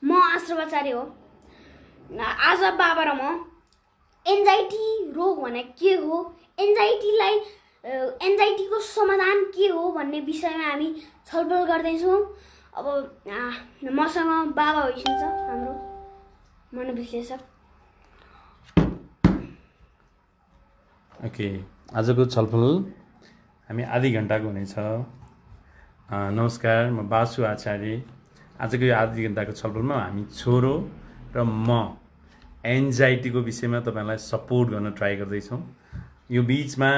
म आश्रवाचार्य हो। आज बाबा र म एन्जाइटी रोग भने के हो, एन्जाइटीको समाधान के हो भन्ने विषयमा हामी छलफल गर्दैछौँ। अब मसँग बाबा हुनुहुन्छ हाम्रो मनोविश्लेषक। ओके, आजको छलफल हामी आधी घन्टाको हुनेछ। नमस्कार, म बासु आचार्य। आजको यो आधी घन्टाको छलफलमा हामी छोरो र म एन्जाइटीको विषयमा तपाईँलाई सपोर्ट गर्न ट्राई गर्दैछौँ। यो बिचमा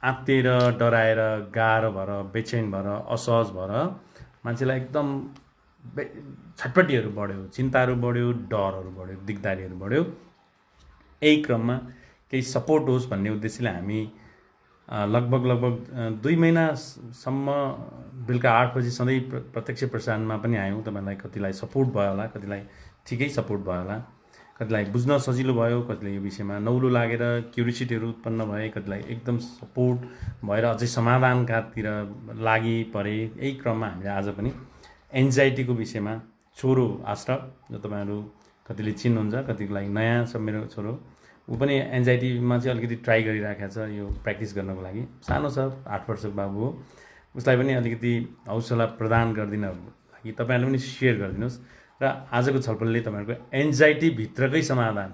आत्तिएर, डराएर, गाह्रो भएर, बेचैन भएर, असहज भएर मान्छेलाई एकदम छटपट्टिहरू बढ्यो, चिन्ताहरू बढ्यो, डरहरू बढ्यो, दिगदारीहरू बढ्यो। यही क्रममा केही सपोर्ट होस् भन्ने उद्देश्यले हामी लगभग 2 महिनासम्म बेलुका 8 बजी सधैँ प्रत्यक्ष प्रसारणमा पनि आयौँ। तपाईँलाई कतिलाई सपोर्ट भयो होला, कतिलाई ठिकै सपोर्ट भयो होला, कतिलाई बुझ्न सजिलो भयो, कतिलाई यो विषयमा नौलो लागेर क्युरियोसिटीहरू उत्पन्न भए, कतिलाई एकदम सपोर्ट भएर अझै समाधानकातिर लागि परे। यही क्रममा हामीले आज पनि एन्जाइटीको विषयमा छोरो आश्रय, जो तपाईँहरू कतिले चिन्नुहुन्छ, कतिको लागि नयाँ छ मेरो छोरो, ऊ पनि एन्जाइटीमा चाहिँ अलिकति ट्राई गरिराखेको छ यो प्र्याक्टिस गर्नको लागि। सानो छ, 8 वर्षको बाबु हो। उसलाई पनि अलिकति हौसला प्रदान गरिदिन लागि तपाईँहरूले पनि सेयर गरिदिनुहोस्। र आजको छलफलले तपाईँहरूको एन्जाइटीभित्रकै समाधान,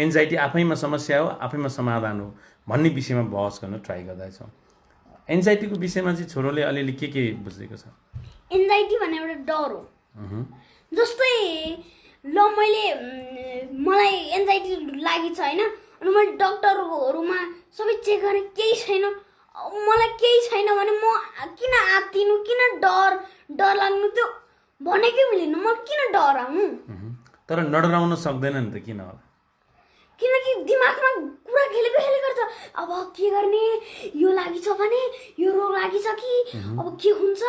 एन्जाइटी आफैमा समस्या हो, आफैमा समाधान हो भन्ने विषयमा बहस गर्न ट्राई गर्दैछौँ। एन्जाइटीको विषयमा चाहिँ छोरोले अलिअलि के बुझेको छ? एन्जाइटी भने एउटा डर हो। जस्तै मलाई एन्जाइटी लागि छ होइन, अनि मैले डक्टरहरूमा सबै चेक गरेँ, केही छैन, मलाई केही छैन भने म किन आत्तिनु, किन डर लाग्नु, त्यो भनेकै मिलेन, म किन डराउनु? तर नडराउन सक्दैन नि त, किन होला? किनकि दिमागमा कुरा खेलेको गर्छ। अब के गर्ने, यो लागि छ भने, यो रोग लागि छ कि अब के हुन्छ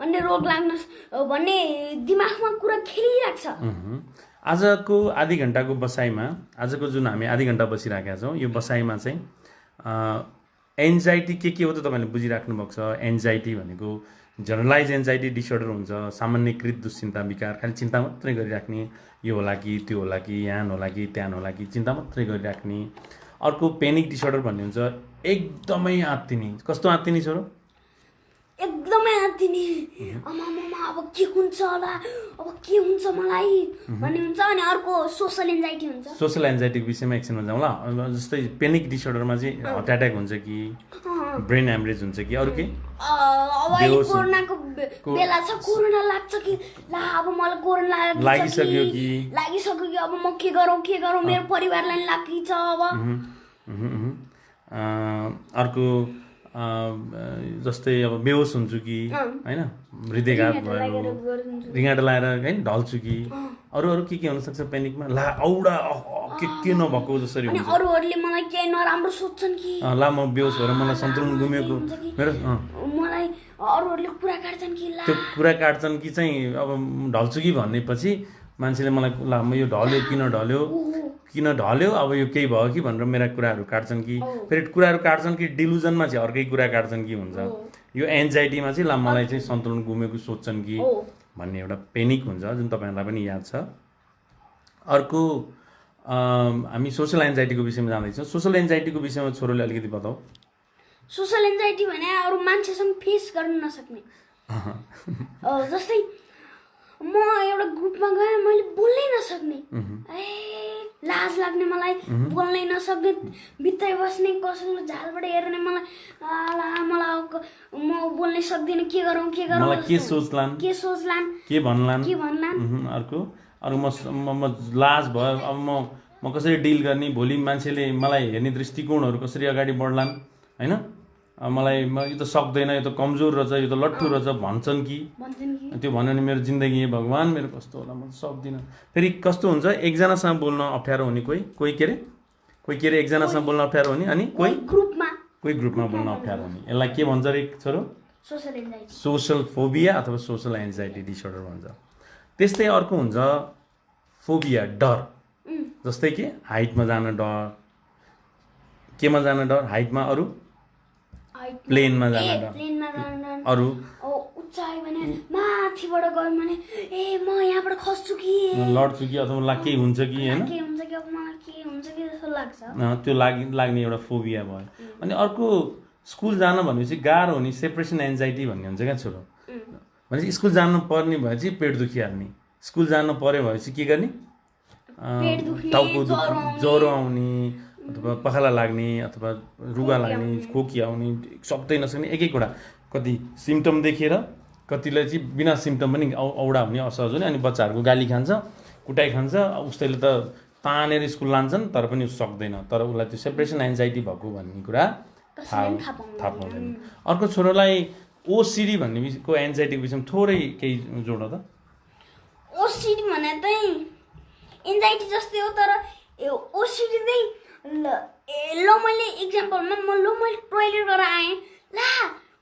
भन्ने रोग लाग्न भन्ने दिमागमा कुरा खेलिरहेको छ। आजको आधी घन्टाको बसाइमा, आजको जुन हामी आधी घन्टा बसिरहेका छौँ, यो बसाइमा चाहिँ एन्जाइटी के हो त तपाईँले बुझिराख्नु भएको छ। एन्जाइटी भनेको जनरलाइज एन्जाइटी डिसअर्डर हुन्छ, सामान्यकृत दुश्चिन्ता विकार, खालि चिन्ता मात्रै गरिराख्ने, यो होला कि त्यो होला कि यहाँ होला कि त्यहाँ होला कि चिन्ता मात्रै गरिराख्ने। अर्को पेनिक डिसअर्डर भन्ने हुन्छ, एकदमै आत्तिने। कस्तो आत्तिने छोरो? एकदमै आत्तिने, अब के हुन्छ होला, अब के हुन्छ मलाई भन्ने हुन्छ। अनि अर्को सोसल एन्जाइटी हुन्छ। सोसल एन्जाइटीको विषयमा एकछिनमा जाउँ ल। जस्तै पेनिक डिसअर्डरमा चाहिँ हार्ट एट्याक हुन्छ कि ब्रेन ह्यामरेज हुन्छ कि अरू के? अब कोरोनाको बेला छ, कोरोना लाग्छ कि ला, अब मलाई कोरोना लागिसक्यो कि अब म के गरौँ, मेरो परिवारलाई लागि छ। अब अर्को जस्तै अब बेहोस हुन्छु कि होइन, हृदयघात भयो, रिङ्गाट लाएर होइन ढल्छु कि, अरू के हुनसक्छ पेनिकमा? ला औडा के नभएको जसरी हुन्छ। अरूहरूले मलाई केही नराम्रो सोच्छन् कि ला म बेहोस भएर मलाई सन्तुलन गुमेको मेरो, मलाई अरूहरूले कुरा काट्छन् कि, त्यो कुरा काट्छन् कि चाहिँ अब ढल्छु कि भन्नेपछि मान्छेले मलाई ला म यो किन ढल्यो, अब यो केही भयो कि भनेर मेरा कुराहरू काट्छन् कि, फेरि कुराहरू काट्छन् कि डिलुजनमा चाहिँ अर्कै कुरा काट्छन् कि हुन्छ। यो एन्जाइटीमा चाहिँ ला मलाई चाहिँ सन्तुलन गुमेको सोच्छन् कि भन्ने एउटा पेनिक हुन्छ, जुन तपाईँहरूलाई पनि याद छ। अर्को हामी सोसल एन्जाइटीको विषयमा जाँदैछौँ। सोसल एन्जाइटीको विषयमा छोरोले अलिकति बताऊ। सोसल एन्जाइटी भने अरू मान्छेसँग फेस गर्न नसक्ने। जस्तै म एउटा ग्रुपमा गएँ, मैले बोल्नै नसक्ने, लाज लाग्ने, मलाई बोल्नै नसक्ने, भित्रै बस्ने, कसैको झालबाट हेर्ने, मलाई म बोल्नै सक्दिनँ, के गरौँ मलाई के सोच्लान्, के भन्लान्। अर्को म लाज भयो, अब म कसरी डिल गर्ने, भोलि मान्छेले मलाई हेर्ने दृष्टिकोणहरू कसरी अगाडि बढ्लान् होइन, मलाई यो त सक्दैन, यो त कमजोर रहेछ, यो त लट्ठु रहेछ भन्छन् कि, त्यो भन्यो भने मेरो जिन्दगी भगवान् मेरो कस्तो होला, म सक्दिनँ। फेरि कस्तो हुन्छ, एकजनासँग बोल्न अप्ठ्यारो हुने, कोही एकजनासँग बोल्न अप्ठ्यारो हुने, अनि कोही ग्रुपमा बोल्न अप्ठ्यारो हुने। यसलाई के भन्छ रे छोरो? सोसल फोबिया अथवा सोसल एन्जाइटी डिसअर्डर भन्छ। त्यस्तै अर्को हुन्छ फोबिया, डर। जस्तै कि हाइटमा जान डर, केमा जान डर? हाइटमा, अरू प्लेनमा जान डर, अरू उचाइ भने माथिबाट गयो भने म यहाँबाट खस्छु कि लड्छु कि अथवा केही हुन्छ कि होइन के हुन्छ कि अब मलाई के हुन्छ कि जस्तो लाग्छ त्यो लाग्ने एउटा फोबिया भयो अनि अर्को स्कुल जान भनेपछि गाह्रो हुने सेपरेसन एन्जाइटी भन्ने हुन्छ क्या छोरो भनेपछि स्कुल जानु पर्ने भएपछि पेट दुखिहाल्ने स्कुल जानु पर्यो भनेपछि के गर्ने टाउको ज्वरो आउने अथवा पखाला लाग्ने अथवा रुगा लाग्ने खोकी आउने सक्दै नसक्ने एक एकवटा कति सिम्टम देखेर कतिलाई चाहिँ बिना सिम्टम पनि औडा हुने असहज हुने अनि बच्चाहरूको गाली खान्छ कुटाइ खान्छ उसैले त तानेर स्कुल लान्छन् तर पनि सक्दैन तर उसलाई त्यो सेपरेसन एन्जाइटी भएको भन्ने कुरा थाहा पाउँदैन अर्को छोरोलाई ओसिडी भन्नेको एन्जाइटीको विषयमा थोरै केही जोड त ओसिडी भने चाहिँ एन्जाइटी जस्तै हो तर ओसिडी चाहिँ ल मैले इक्जाम्पलमा मैले टोइलेट गरेर आएँ ला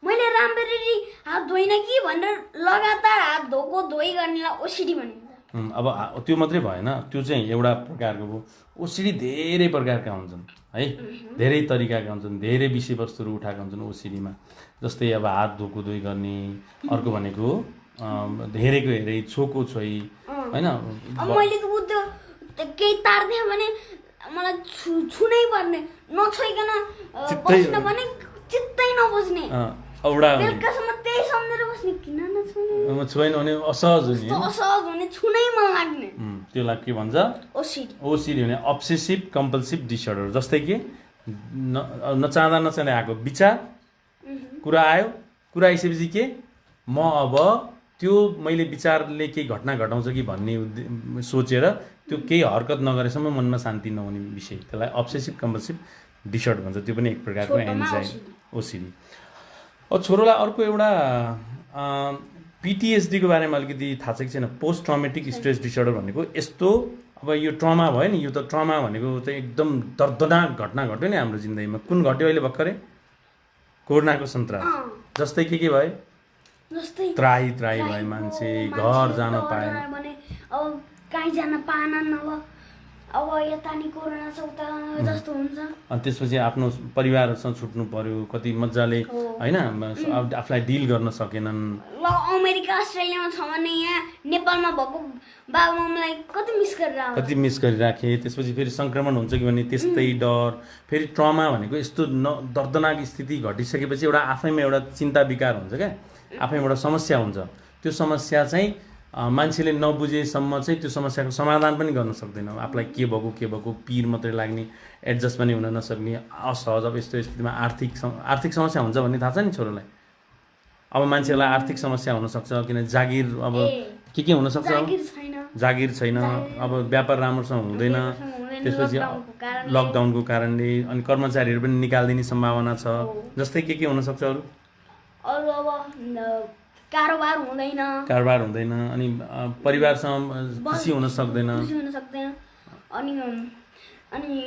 मैले राम्ररी हात धोइन कि भनेर लगातार हात धोइ गर्नेलाई ओसिडी भनिन्छ अब त्यो मात्रै भएन त्यो चाहिँ एउटा प्रकारको हो ओसिडी धेरै प्रकारका हुन्छन् है धेरै तरिकाका हुन्छन् धेरै विषयवस्तुहरू उठाएका हुन्छन् ओसिडीमा जस्तै अब हात धोइ गर्ने अर्को भनेको धेरैको हेरै छोको छोइ होइन मैले त बुझ्यो केही तार्दियो भने मलाई छुनै पर्ने नछोइकन बस्न पनि चित्तै नबुझ्ने औडा बेलुकासम्म त्यही सम्झेर बस्ने किन नछुने छोएन भने असहज हुने छुनै मन लाग्ने त्यसलाई के भन्छ ओसिडी भने अब्सेसिभ कम्पल्सिभ डिसअर्डर जस्तै कि नचाहँदा आएको विचार कुरा आयो कुरा आइसकेपछि के म अब त्यो मैले विचारले केही घटना घटाउँछ कि भन्ने सोचेर त्यो केही हरकत नगरेसम्म मनमा शान्ति नहुने विषय त्यसलाई अब्सेसिभ कम्पल्सिभ डिसअर्डर भन्छ त्यो पनि एक प्रकारको एन्जाइटी ओसिडी छोरोलाई अर्को एउटा पिटिएसडीको बारेमा अलिकति थाहा छ कि छैन पोस्ट ट्रमेटिक स्ट्रेस डिसअर्डर भनेको यस्तो अब यो ट्रमा भयो नि यो त ट्रमा भनेको चाहिँ एकदम दर्दनाक घटना घट्यो नि हाम्रो जिन्दगीमा कुन घट्यो अहिले भर्खरै कोरोनाको सन्तास जस्तै के भयो त्राही भए मान्छे घर जान पाएन अब कहीँ जान पाएनन् अब यता नि कोरोना छ उता जस्तो हुन्छ अनि त्यसपछि आफ्नो परिवारसँग छुट्नु पर्यो कति मजाले होइन आफूलाई डिल गर्न सकेनन् ल अमेरिका अस्ट्रेलियामा छ भने यहाँ नेपालमा भएको बाबुआमालाई कति मिस गरिराखे त्यसपछि फेरि सङ्क्रमण हुन्छ कि भन्ने त्यस्तै डर फेरि ट्रमा भनेको यस्तो दर्दनाक स्थिति घटिसकेपछि एउटा आफैमा एउटा चिन्ता विकार हुन्छ क्या आफैमा एउटा समस्या हुन्छ त्यो समस्या चाहिँ मान्छेले नबुझेसम्म चाहिँ त्यो समस्याको समाधान पनि गर्न सक्दैन आफूलाई के भएको पिर मात्रै लाग्ने एडजस्ट पनि हुन नसक्ने असहज अब यस्तो स्थितिमा आर्थिक समस्या हुन्छ भन्ने थाहा छ नि छोरोलाई अब मान्छेलाई आर्थिक समस्या हुनसक्छ किन जागिर अब के हुनसक्छ जागिर छैन अब व्यापार राम्रोसँग हुँदैन त्यसपछि लकडाउनको कारणले अनि कर्मचारीहरू पनि निकालिदिने सम्भावना छ जस्तै के हुनसक्छ अरू अब कारोबार हुँदैन अनि परिवारसँग खुसी हुन सक्दैन अनि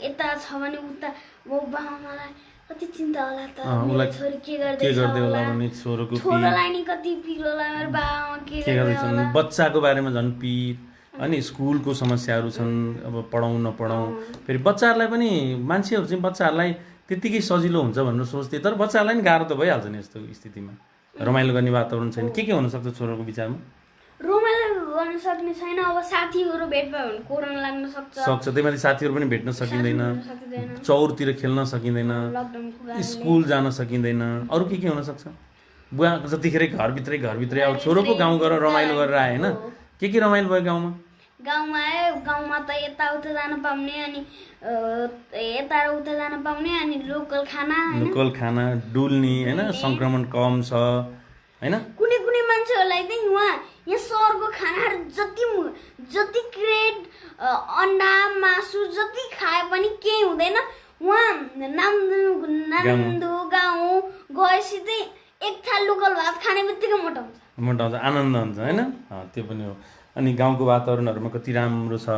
यता छ भने उता बाबाआमालाई कति चिन्ता होला त छोरी के गर्दैछ होला भने छोरोको छोरालाई नि कति पिर होला मेरो बाबाआमा के गर्दैछन् बच्चाको बारेमा झन् पिर अनि स्कुलको समस्याहरू छन् अब पढाउँ नपढाउँ फेरि बच्चाहरूलाई पनि मान्छेहरू चाहिँ बच्चाहरूलाई त्यतिकै सजिलो हुन्छ भनेर सोच्थे तर बच्चाहरूलाई नि गाह्रो त भइहाल्छ नि यस्तो स्थितिमा रमाइलो गर्ने वातावरण छैन के हुनसक्छ छोरोको विचारमा रमाइलो गर्न सक्ने छैन अब साथीहरू भेट भयो भने कोरोना लाग्न सक्छ त्यही माथि साथीहरू पनि भेट्न सकिँदैन चौरतिर खेल्न सकिँदैन स्कुल जान सकिँदैन अरू के हुनसक्छ बुवा जतिखेर घरभित्रै अब छोरोको गाउँ गएर रमाइलो गरेर आए होइन के रमाइलो भयो गाउँमा आयो गाउँमा त यताउता जान पाउने अनि यता र उता जान पाउने अनि लोकल खाना डुल्ने होइन सङ्क्रमण कम छ होइन कुनै मान्छेहरूलाई चाहिँ यहाँ सहरको खानाहरू जति ग्रेड अन्डा मासु जति खाए पनि केही हुँदैन उहाँ नाम्दो गाउँ गएपछि चाहिँ एक थाल लोकल भात खाने बित्तिकै मोटाउँछ आनन्द हुन्छ होइन त्यो पनि हो अनि गाउँको वातावरणहरूमा कति राम्रो छ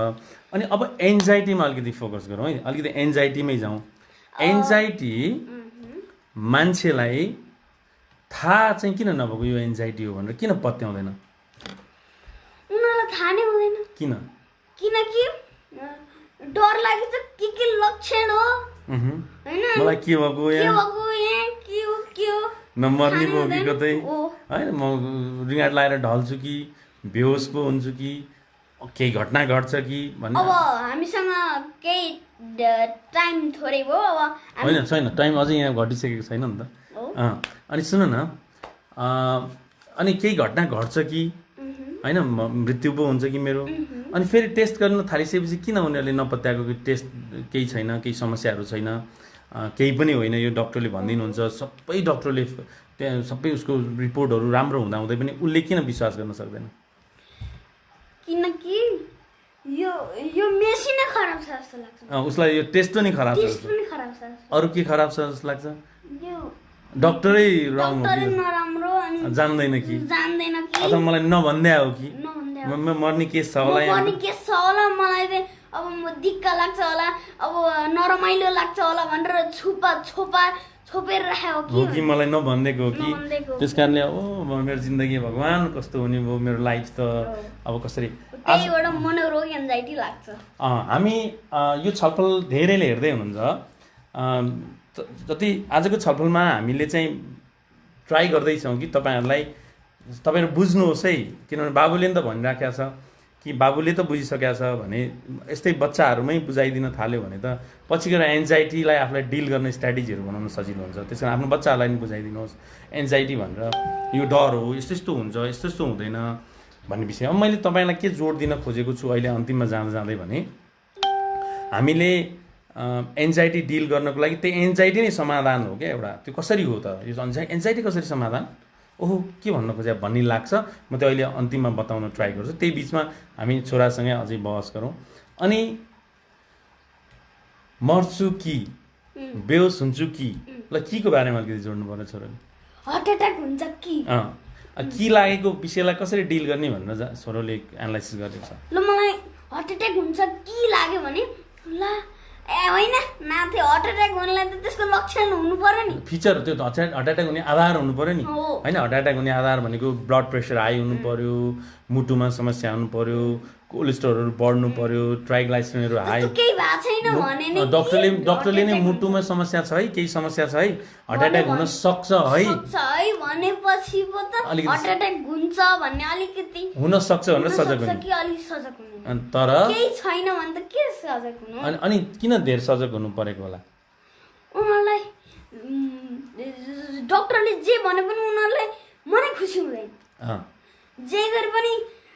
अनि अब एन्जाइटीमा अलिकति फोकस गरौँ है अलिकति एन्जाइटीमै जाउँ एन्जाइटी मान्छेलाई थाहा चाहिँ किन नभएको यो एन्जाइटी हो भनेर किन पत्याउँदैन उनीहरूलाई थाहा नै हुँदैन किनकि डर लागेछ के लक्षण हो हैन मलाई के भएको यहाँ के हो नमर्ने भयो कि कतै हैन म रिगाट लाएर ढल्छु कि बेहोस पो हुन्छु कि केही घटना घट्छ कि भन्ने अब हामीसँग केही टाइम थोरै भयो अब होइन छैन टाइम अझै यहाँ घटिसकेको छैन नि त हो। अनि सुन न अनि केही घटना घट्छ कि होइन मृत्यु पो हुन्छ कि मेरो अनि फेरि टेस्ट गर्न थालिसकेपछि किन उनीहरूले नपत्याएको कि टेस्ट केही छैन केही समस्याहरू छैन केही पनि होइन यो डक्टरले भनिदिनुहुन्छ सबै डक्टरले त्यहाँ सबै उसको रिपोर्टहरू राम्रो हुँदाहुँदै पनि उसले किन विश्वास गर्न सक्दैन किनकि यो यो मेसिनै खराब छ जस्तो लाग्छ उसलाई यो टेस्ट पनि खराब छ टेस्ट पनि खराब छ अरू के खराब छ जस्तो लाग्छ यो डक्टरै रङ हो डक्टरै कि नराम्रो अनि जान्दैन कि जान्दैन कि अथवा मलाई नभन्दै हो कि नभन्दै मर्ने केस छ होला यहाँ पनि के छ होला मलाई चाहिँ अब म दिक्क लाग्छ होला अब नरमाइलो लाग्छ होला भनेर छोपेर राखेको हो कि कि मलाई नभनिदिएको हो कि नभनिदिएको। त्यस कारणले मेरो जिन्दगी भगवान् कस्तो हुने भयो मेरो लाइफ त अब कसरी त्यहीबाट मनोरोग एन्जाइटी लाग्छ हामी यो छलफल धेरैले हेर्दै हुनुहुन्छ जति आजको छलफलमा हामीले चाहिँ ट्राई गर्दैछौँ कि तपाईँहरू बुझ्नुहोस् है किनभने बाबुले नि त भनिराखेको छ कि बाबुले त बुझिसकेको छ भने यस्तै बच्चाहरूमै बुझाइदिन थाल्यो भने त पछि गएर एन्जाइटीलाई आफूलाई डिल गर्ने स्ट्राटेजीहरू बनाउन सजिलो हुन्छ त्यस कारण आफ्नो बच्चाहरूलाई पनि बुझाइदिनुहोस् एन्जाइटी भनेर यो डर हो यस्तो यस्तो हुन्छ यस्तो यस्तो हुँदैन भन्ने विषय अब मैले तपाईँलाई के जोड दिन खोजेको छु अहिले अन्तिममा जाँदै भने हामीले एन्जाइटी डिल गर्नको लागि त्यो एन्जाइटी नै समाधान हो क्या एउटा त्यो कसरी हो त यो एन्जाइटी कसरी समाधान ओहो के भन्न खोजे भन्ने लाग्छ म त्यो अहिले अन्तिममा बताउन ट्राई गर्छु त्यही बिचमा हामी छोरासँगै अझै बहस गरौँ अनि मर्छु कि बेहोस हुन्छु कि ल के को बारेमा अलिकति जोड्नु पर्यो छोराले हार्ट एट्याक हुन्छ कि के लागेको विषयलाई कसरी डिल गर्ने भनेर छोरोले एनालाइसिस गरेको छ ल मलाई हार्ट एट्याक हुन्छ कि लाग्यो भने ल ए होइन माथि हार्ट एट्याक हुनलाई त त्यसको लक्षण हुनु पर्यो नि फिचर त्यो हार्ट एट्याक हुने आधार हुनु पर्यो नि हो। होइन हार्ट एट्याक हुने आधार भनेको ब्लड प्रेसर हाई हुनु पर्यो मुटुमा समस्या हुनु पर्यो कोलेस्ट्रोलहरू बढ्नु पर्यो ट्राइग्लाइसराइडहरू हाई त्यस्तो केही भएको छैन भने नि डक्टरले नै मुटुमा समस्या छ है केही समस्या छ है हार्ट एट्याक हुन सक्छ है सक्छ है भनेपछि पो त अलिकति- हार्ट एट्याक हुन्छ भन्ने अलिकति हुन सक्छ भनेर सजग सक्छ हुनु कि अलिक सजग हुनु तर केही छैन भने त के सजग हुनु अनि किन धेरै सजग हुनु परेको होला उनीहरूलाई डक्टरले जे भने पनि उनीहरूलाई मनै खुसी हुँदैन जे गरे पनि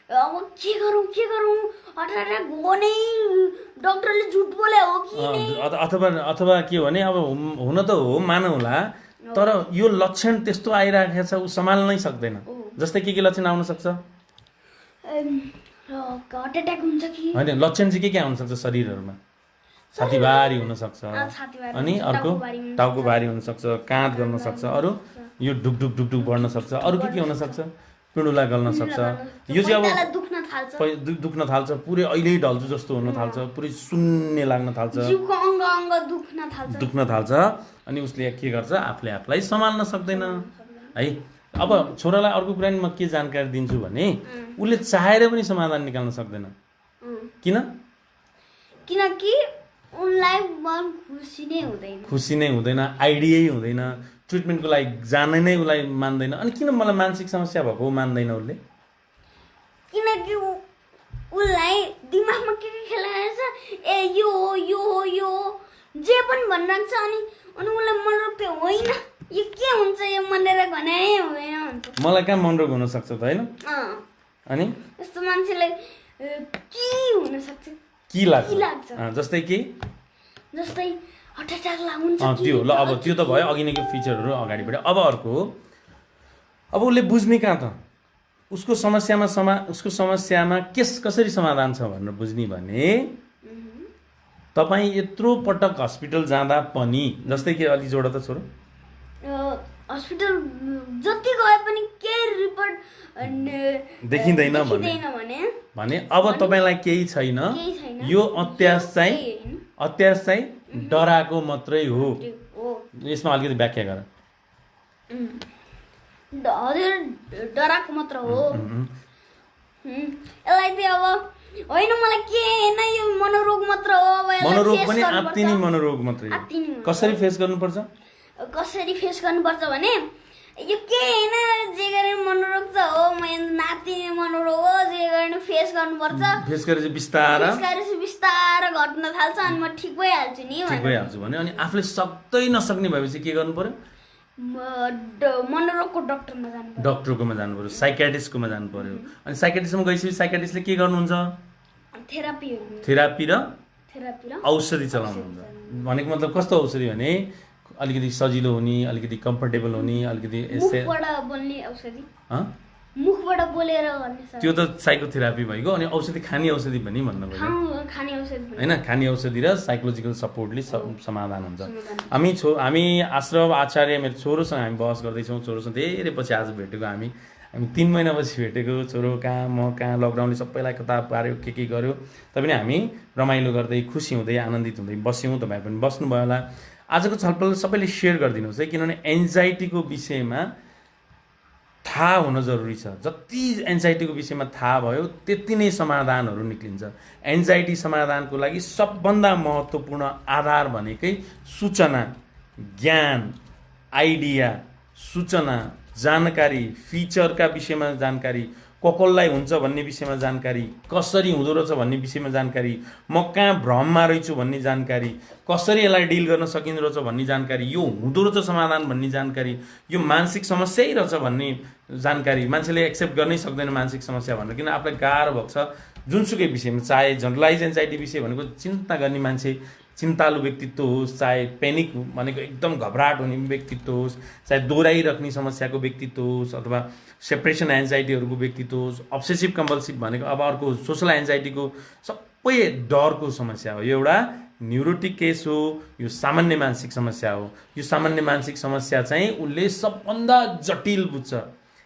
अब के गरौँ हार्ट एट्याक हो नै डक्टरले झुट बोले हो कि अथवा के भने अब हुन त हो मानौला तर यो लक्षण त्यस्तो आइरहेको छ ऊ सम्हाल्नै सक्दैन जस्तै के लक्षण आउन सक्छ हार्ट एट्याक हुन्छ कि होइन लक्षण चाहिँ के आउन सक्छ शरीरहरूमा छातीभारी हुन सक्छ छातीभारी अनि अर्को टाउको भारी हुन सक्छ काँध गर्न सक्छ अरू यो ढुकढुक बढ्न सक्छ अरू के हुन सक्छ पिँडुला गल्न सक्छ यो चाहिँ अब दुख्न थाल्छ दुख्न थाल्छ पुरै अहिले ढल्छु जस्तो हुन थाल्छ पुरै शून्य लाग्न थाल्छ जिउको अङ्ग दुख्न थाल्छ अनि उसले के गर्छ आफूले आफूलाई सम्हाल्न सक्दैन है अब छोरालाई अर्को कुरा नि म के जानकारी दिन्छु भने उसले चाहेर पनि समाधान निकाल्न सक्दैन किनकि उनलाई मन खुसी नै हुँदैन आइडियै हुँदैन ट्रिटमेन्टको लागि जानै नै उसलाई मान्दैन अनि किन मलाई मानसिक समस्या भएको मान्दैन उसले किनकि उसलाई दिमागमा के खेलाएको छ ए यो हो जे पनि भनिरहेको छ अनि उसलाई मनोरोग त्यो होइन यो के हुन्छ यो मनोरोग भने हुँदैन भन्छ मलाई कहाँ मनोरोग हुन सक्छ त होइन अनि यस्तो मान्छेलाई के हुन सक्छ के लाग्छ जस्तै हार्ट एट्याक हुन्छ त्यो ल अब त्यो त भयो अघि नैको फिचरहरू अगाडि बढ्यो अब अर्को अब उसले बुझ्ने कहाँ त उसको समस्यामा कसरी समाधान छ भनेर बुझ्ने भने तपाईँ यत्रो पटक हस्पिटल जाँदा पनि जस्तै कि अलि जोड त छोरो हस्पिटल जति गए पनि के रिपोर्ट देखिँदैन भने अब तपाईँलाई केही छैन यो अत्यास चाहिँ डराको मात्रै हो यसमा अलिकति व्याख्या गर हजुर डराको मात्र हो यसलाई चाहिँ अब होइन मलाई के होइन यो मनोरोग मात्र हो अब मनोरोग पनि आत्तिनी मनोरोग मात्रै हो कसरी फेस गर्नुपर्छ भने यो के होइन जे गरे मनोरोग त हो नातिने मनोरोग हो जे गर्ने फेस गर्नुपर्छ फेस गरेपछि बिस्तारा बिस्तारै घट्न थाल्छ अनि म ठिक भइहाल्छु नि ठिक भइहाल्छु भने अनि आफूले सक्दै नसक्ने भएपछि के गर्नु पर्यो मनोरोगको डक्टरकोमा जानु पर्यो साइकियाट्रिस्टकोमा जानु पर्यो अनि साइकियाट्रिस्टमा गएपछि साइकियाट्रिस्टले के गर्नुहुन्छ थेरापी र औषधि चलाउनुहुन्छ भनेको मतलब कस्तो औषधि भने अलिकति सजिलो हुने अलिकति कम्फर्टेबल हुने अलिकति मुखबाट बोलेर गर्ने त्यो त साइकोथेरापी भइगयो अनि औषधि खाने औषधि पनि भन्नु पर्यो होइन खाने औषधि र साइकोलोजिकल सपोर्टले समाधान हुन्छ हामी आश्रम आचार्य मेरो छोरोसँग हामी बहस गर्दैछौँ छोरोसँग धेरै पछि आज भेटेको हामी 3 महिनापछि भेटेको छोरो कहाँ म कहाँ लकडाउनले सबैलाई कता पार्यो के गर्यो तैपनि हामी रमाइलो गर्दै खुसी हुँदै आनन्दित हुँदै बस्यौँ तपाईँ पनि बस्नुभयो होला आजको छलफल सबैले सेयर गरिदिनुहोस् है किनभने एन्जाइटीको विषयमा थाहा हुन जरुरी छ जति एन्जाइटीको विषयमा थाहा भयो त्यति नै समाधानहरू निक्लिन्छ एन्जाइटी समाधानको लागि सबभन्दा महत्त्वपूर्ण आधार भनेकै सूचना ज्ञान आइडिया सूचना जानकारी फिचरका विषयमा जानकारी कसलाई हुन्छ भन्ने विषयमा जानकारी कसरी हुँदो रहेछ भन्ने विषयमा जानकारी म कहाँ भ्रममा रहेछु भन्ने जानकारी कसरी यसलाई डिल गर्न सकिँदो रहेछ भन्ने जानकारी यो हुँदो रहेछ समाधान भन्ने जानकारी यो मानसिक समस्यै रहेछ भन्ने जानकारी मान्छेले एक्सेप्ट गर्नै सक्दैन मानसिक समस्या भनेर किन आफूलाई गाह्रो भएको छ जुनसुकै विषयमा चाहे जनरलाइज एन्जाइटी विषय भनेको चिन्ता गर्ने मान्छे चिन्तालु व्यक्तित्व होस् चाहे पेनिक भनेको एकदम घबराहट हुने व्यक्तित्व होस् चाहे दोहोऱ्याइराख्ने समस्याको व्यक्तित्व होस् अथवा सेपरेसन एन्जाइटीहरूको व्यक्तित्व होस् अब्सेसिभ कम्पल्सिभ भनेको अब अर्को सोसल एन्जाइटीको सबै डरको समस्या हो यो एउटा न्युरोटिक केस हो यो सामान्य मानसिक समस्या हो यो सामान्य मानसिक समस्या चाहिँ उसले सबभन्दा जटिल बुझ्छ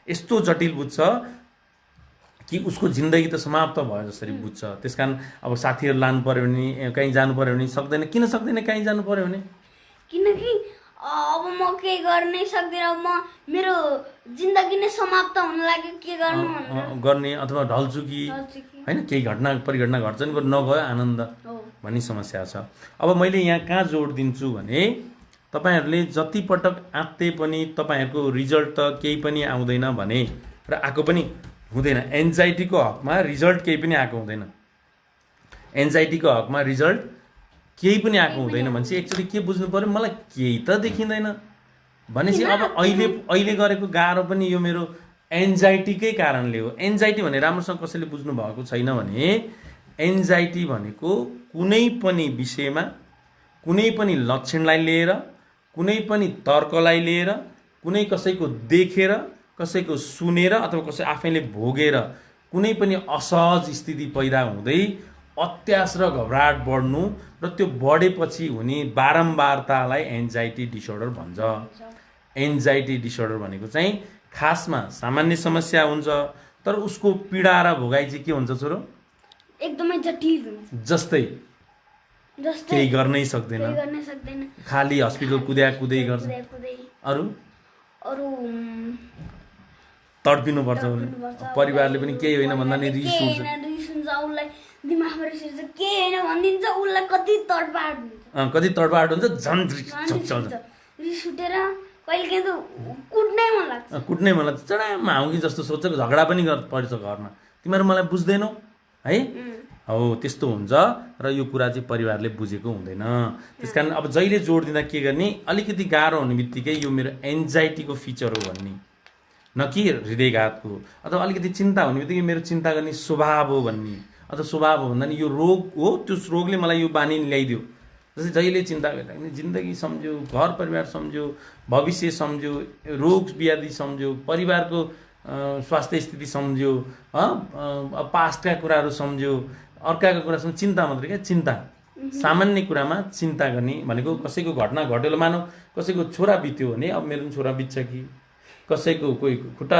यस्तो जटिल बुझ्छ कि उसको जिन्दगी त समाप्त भयो जसरी बुझ्छ त्यसकारण अब साथीहरू लानु पर्यो भने कहीँ जानु पर्यो भने सक्दैन किन सक्दैन कहीँ जानु पर्यो भने किनकि अब म के गर्नै सक्दिनँ म मेरो जिन्दगी नै समाप्त हुन लाग्यो के गर्ने अथवा ढल्छु कि होइन केही घटना परिघटना घट्छ नि नगयो आनन्द भन्ने समस्या छ अब मैले यहाँ कहाँ जोड दिन्छु भने तपाईहरूले जति पटक आँत्ते पनि तपाईहरूको रिजल्ट त केही पनि आउँदैन भने र आएको पनि हुँदैन एन्जाइटीको हकमा रिजल्ट केही पनि आएको हुँदैन एन्जाइटीको हकमा रिजल्ट केही पनि आएको हुँदैन भनेपछि एक्चुअली के बुझ्नु पर्यो मलाई केही त देखिँदैन भनेपछि अब अहिले गरेको गाह्रो पनि यो मेरो एन्जाइटीकै कारणले हो एन्जाइटी भने राम्रोसँग कसैले बुझ्नु भएको छैन भने एन्जाइटी भनेको कुनै पनि विषयमा कुनै पनि लक्षणलाई लिएर कुनै पनि तर्कलाई लिएर कुनै कसैको देखेर कसैको सुनेर अथवा कसै आफैले भोगेर कुनै पनि असहज स्थिति पैदा हुँदै अत्यास र घबराहट बढ्नु र त्यो बढेपछि हुने बारम्बारतालाई एन्जाइटी डिसअर्डर भन्छ एन्जाइटी डिसअर्डर भनेको चाहिँ खासमा सामान्य समस्या हुन्छ तर उसको पीडा र भोगाइ चाहिँ के हुन्छ छोरो एकदमै जटिल हुन्छ जस्तै केही गर्नै सक्दैन खाली हस्पिटल कुदै गर्छ अरू तडपिनु पर्छ परिवारले पनि केही होइन भन्दा नि रिस हुन्छ उसलाई दिमागमा रिस हुन्छ के होइन भनिदिन्छ उसलाई कति तडपाट हुन्छ झन् रिस उठेर कहिले त कुट्नै मन लाग्छ चढामा आउँ कि जस्तो सोच्छ झगडा पनि पर्छ घरमा तिमीहरू मलाई बुझ्दैनौ है हो त्यस्तो हुन्छ र यो कुरा चाहिँ परिवारले बुझेको हुँदैन त्यसकारण अब जहिले जोड दिँदा के गर्ने अलिकति गाह्रो हुने बित्तिकै यो मेरो एन्जाइटीको फिचर हो भन्ने न कि हृदयघातको अथवा अलिकति चिन्ता हुने बित्तिकै मेरो चिन्ता गर्ने स्वभाव हो भन्ने अथवा स्वभाव हो भन्दा नि यो रोग हो त्यो रोगले मलाई यो बानी ल्याइदियो जस्तै जहिले चिन्ता गरिराख्ने जिन्दगी सम्झ्यो घर परिवार सम्झ्यो भविष्य सम्झ्यो रोग व्याधि सम्झ्यो परिवारको स्वास्थ्य स्थिति सम्झ्यो पास्टका कुराहरू सम्झ्यो अर्काको कुरा सम्झ्यो चिन्ता मात्रै क्या चिन्ता सामान्य कुरामा चिन्ता गर्ने भनेको कसैको घटना घटेलो मानौ कसैको छोरा बित्यो भने अब मेरो पनि छोरा बित्छ कि कसैको कोही खुट्टा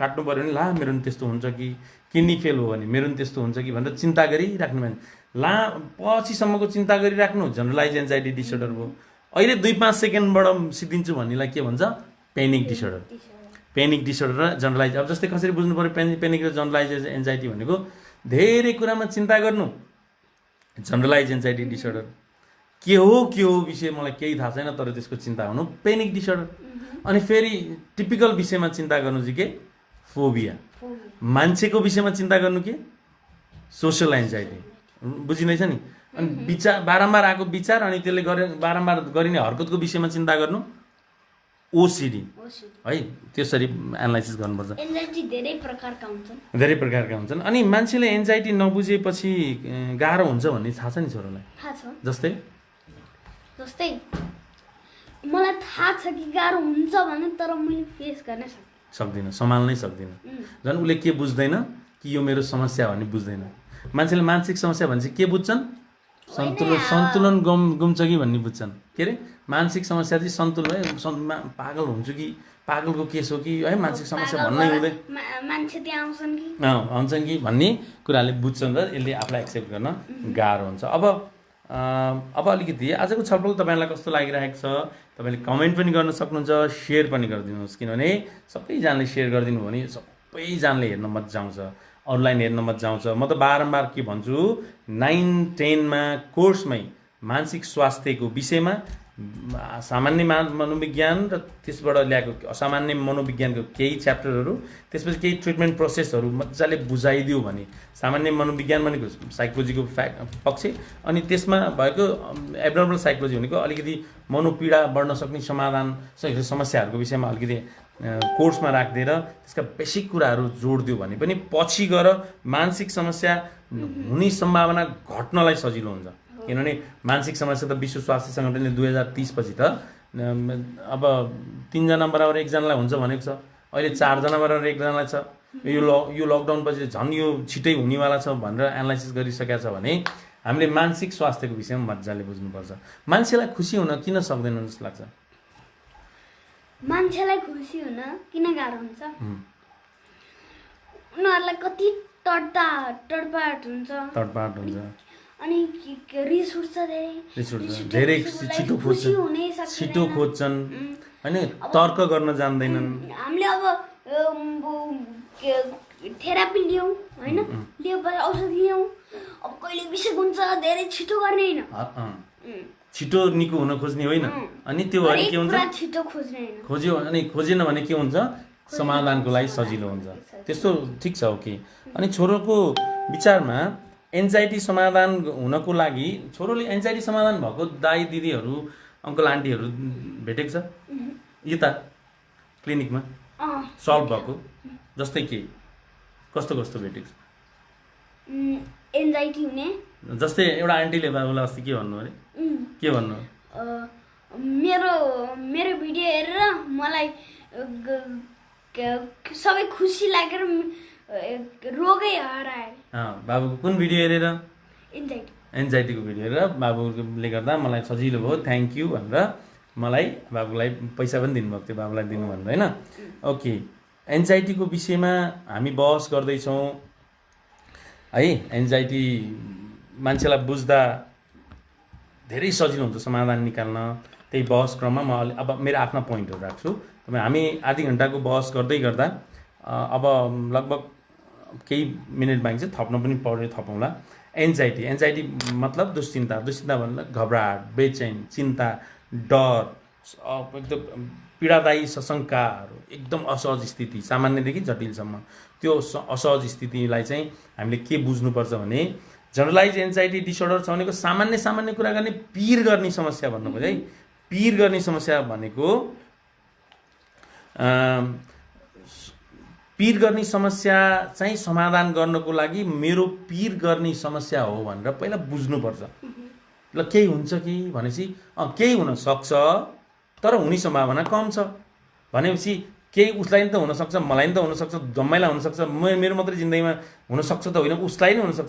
काट्नु पऱ्यो भने ला मेरो पनि त्यस्तो हुन्छ कि किडनी फेल हो भने मेरो पनि त्यस्तो हुन्छ कि भनेर चिन्ता गरिराख्नु भने ला पछिसम्मको चिन्ता गरिराख्नु जनरलाइज एन्जाइटी डिसअर्डर हो अहिले 2-5 सेकेन्डबाट सिद्धिन्छु भन्नेलाई के भन्छ पेनिक डिसअर्डर पेनिक डिसअर्डर र जनरलाइज अब जस्तै कसरी बुझ्नु पर्यो पेनिक र जनरलाइज एन्जाइटी भनेको धेरै कुरामा चिन्ता गर्नु जनरलाइज एन्जाइटी डिसअर्डर के हो विषय मलाई केही थाहा छैन, तर त्यसको चिन्ता हुनु पेनिक डिसअर्डर। अनि फेरि टिपिकल विषयमा चिन्ता गर्नु चाहिँ के फोबिया। मान्छेको विषयमा चिन्ता गर्नु के सोसल एन्जाइटी। बुझिँदैछ नि? अनि विचार बारम्बार आएको विचार अनि त्यसले बारम्बार गरिने हरकतको विषयमा चिन्ता गर्नु ओसिडी है। त्यसरी एनालाइसिस गर्नुपर्छ। एन्जाइटी धेरै प्रकारका हुन्छन्। अनि मान्छेले एन्जाइटी नबुझेपछि गाह्रो हुन्छ भन्ने थाहा छ नि छोरोलाई? थाहा छ। जस्तै मलाई थाहा छ कि गाह्रो हुन्छ भने, तर मैले फेस गर्न सक्दिनँ, सम्हाल्नै सक्दिनँ। झन् उसले के बुझ्दैन कि यो मेरो समस्या भन्ने बुझ्दैन। मान्छेले मानसिक समस्या भने चाहिँ के बुझ्छन्? सन्तुलन गुम्छ कि भन्ने बुझ्छन्। के अरे मानसिक समस्या चाहिँ सन्तुलन, पागल हुन्छु कि पागलको केस हो कि है मानसिक समस्या भन्नै हुँदैन, मान्छे त्यहाँ आउँछन् कि भन्ने कुराले बुझ्छन् र यसले आफूलाई एक्सेप्ट गर्न गाह्रो हुन्छ। अब अलिकति आजको छलफल तपाईँलाई कस्तो लागिरहेको छ? तपाईँले कमेन्ट पनि गर्न सक्नुहुन्छ, सेयर पनि गरिदिनुहोस्। किनभने सबैजनाले सेयर गरिदिनु भने सबैजनाले हेर्न मजा आउँछ, अरूलाई हेर्न मजा आउँछ। म त बारम्बार के भन्छु, 9-10मा कोर्समै मानसिक स्वास्थ्यको विषयमा सामान्य मनोविज्ञान र त्यसबाट ल्याएको असामान्य मनोविज्ञानको केही च्याप्टरहरू, त्यसपछि केही ट्रिटमेन्ट प्रोसेसहरू मजाले बुझाइदियो भने, सामान्य मनोविज्ञान भनेको साइकोलोजीको पक्ष, अनि त्यसमा भएको एब्नर्मल साइकोलोजी भनेको अलिकति मनोपीडा बढ्न सक्ने समाधान समस्याहरूको विषयमा अलिकति कोर्समा राखिदिएर त्यसका बेसिक कुराहरू जोडिदियो भने पनि पछि गएर मानसिक समस्या हुने सम्भावना घट्नलाई सजिलो हुन्छ। किनभने मानसिक समस्या त विश्व स्वास्थ्य सङ्गठनले 2030 पछि त अब 3 जना बराबर 1 जनालाई हुन्छ भनेको छ। अहिले 4 जना बराबर 1 जनालाई छ। यो लकडाउन पछि झन् यो छिटै हुनेवाला छ भनेर एनालाइसिस गरिसकेको छ भने हामीले मानसिक स्वास्थ्यको विषयमा मजाले बुझ्नुपर्छ। मान्छेलाई खुसी हुन किन सक्दैन जस्तो लाग्छ? मान्छेलाई खुसी हुन किन गाह्रो हुन्छ? उनीहरूलाई कति तडपाट हुन्छ। अनि रिस उठ्छ, धेरै छिटो खोज्छन् होइन, तर्क गर्न जान्दैनन्। हामीले अब थेरापी लियौँ होइन, लिएपछि औषधि लियौँ, अब कहिले बिसेको हुन्छ, धेरै छिटो गर्ने होइन, छिटो निको हुन खोज्ने होइन। अनि त्यो भने के हुन्छ, छिटो खोज्ने होइन, खोज्यो अनि खोजेन भने के हुन्छ, समाधानको लागि सजिलो हुन्छ। त्यस्तो ठिक छ ओके। अनि छोरोको विचारमा एन्जाइटी समाधान हुनको लागि, छोरोले एन्जाइटी समाधान भएको दाइ दिदीहरू अङ्कल आन्टीहरू भेटेको छ यता क्लिनिकमा सल्भ भएको? जस्तै के कस्तो भेटेको छ? एन्जाइटी हुने जस्तै एउटा आन्टीले बाबुलाई अस्ति के भन्नु अरे? के भन्नु? मेरो भिडियो हेरेर मलाई सबै खुसी लागेर रोगै हराए। बाबुको कुन भिडियो हेरेर? एन्जाइटीको भिडियो हेरेर बाबुले गर्दा मलाई सजिलो भयो, थ्याङ्क यू भनेर मलाई बाबुलाई पैसा पनि दिनुभएको थियो, बाबुलाई दिनु भनेर होइन। ओके, एन्जाइटीको विषयमा हामी बहस गर्दैछौँ है। एन्जाइटी मान्छेलाई बुझ्दा धेरै सजिलो हुन्छ समाधान निकाल्न। त्यही बहस क्रममा म अब मेरो आफ्ना पोइन्टहरू राख्छु। हामी आधी घन्टाको बहस गर्दै गर्दा अब लगभग केही मिनट बाँकी चाहिँ थप्न पनि पऱ्यो, थपौँला। एन्जाइटी मतलब दुश्चिन्ता भन्दा घबराहट, बेचैन, चिन्ता, डर, एकदम पीडादायी सशङ्काहरू, एकदम असहज स्थिति, सामान्यदेखि जटिलसम्म त्यो असहज स्थितिलाई चाहिँ हामीले के बुझ्नुपर्छ भने, जनरलाइज एन्जाइटी डिसअर्डर छ भनेको सामान्य कुरा गर्ने पिर गर्ने समस्या भन्नुभयो है। पिर गर्ने समस्या भनेको पिर गर्ने समस्या चाहिँ समाधान गर्नको लागि मेरो पिर गर्ने समस्या हो भनेर पहिला बुझ्नुपर्छ। ल केही हुन्छ कि भनेपछि केही हुनसक्छ तर हुने सम्भावना कम छ भनेपछि केही उसलाई नि त हुनसक्छ, मलाई नि त हुनसक्छ, जम्मैलाई हुनसक्छ, मेरो मात्रै जिन्दगीमा हुनसक्छ त होइन, उसलाई नै हुनसक्छ,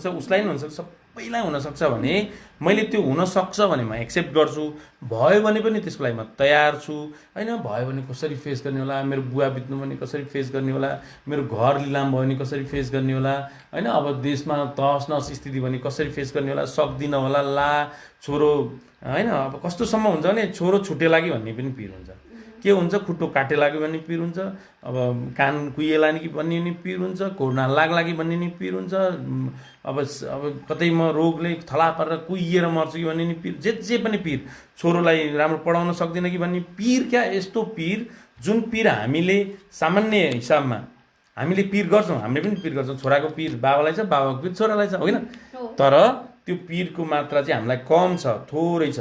सबैलाई हुनसक्छ भने मैले त्यो हुनसक्छ भने म एक्सेप्ट गर्छु। भयो भने पनि त्यसको लागि म तयार छु होइन। भयो भने कसरी फेस गर्ने होला, मेरो बुवा बित्नु भने कसरी फेस गर्ने होला, मेरो घर लिलाम भयो भने कसरी फेस गर्ने होला होइन। अब देशमा तहस नहस स्थिति भने कसरी फेस गर्ने होला, सक्दिनँ होला, ला छोरो होइन। अब कस्तोसम्म हुन्छ भने छोरो छुटेला कि भन्ने पनि पिर हुन्छ। के हुन्छ खुट्टो काटे लाग्यो भने पिर हुन्छ, अब कान कुहिएला कि भन्ने नि पिर हुन्छ, घोर्ना लाग्ला कि भन्ने नि पिर हुन्छ, अब कतै म रोगले थला पारेर कुहिएर मर्छु कि भन्ने नि पिर, जे पनि पिर, छोरोलाई राम्रो पढाउन सक्दिनँ कि भन्ने पिर, क्या यस्तो पिर जुन पिर हामीले सामान्य हिसाबमा हामीले पिर गर्छौँ, हामीले पनि पिर गर्छौँ, छोराको पिर बाबालाई छ, बाबाको पिर छोरालाई छ, होइन? तर त्यो पिरको मात्रा चाहिँ हामीलाई कम छ, थोरै छ,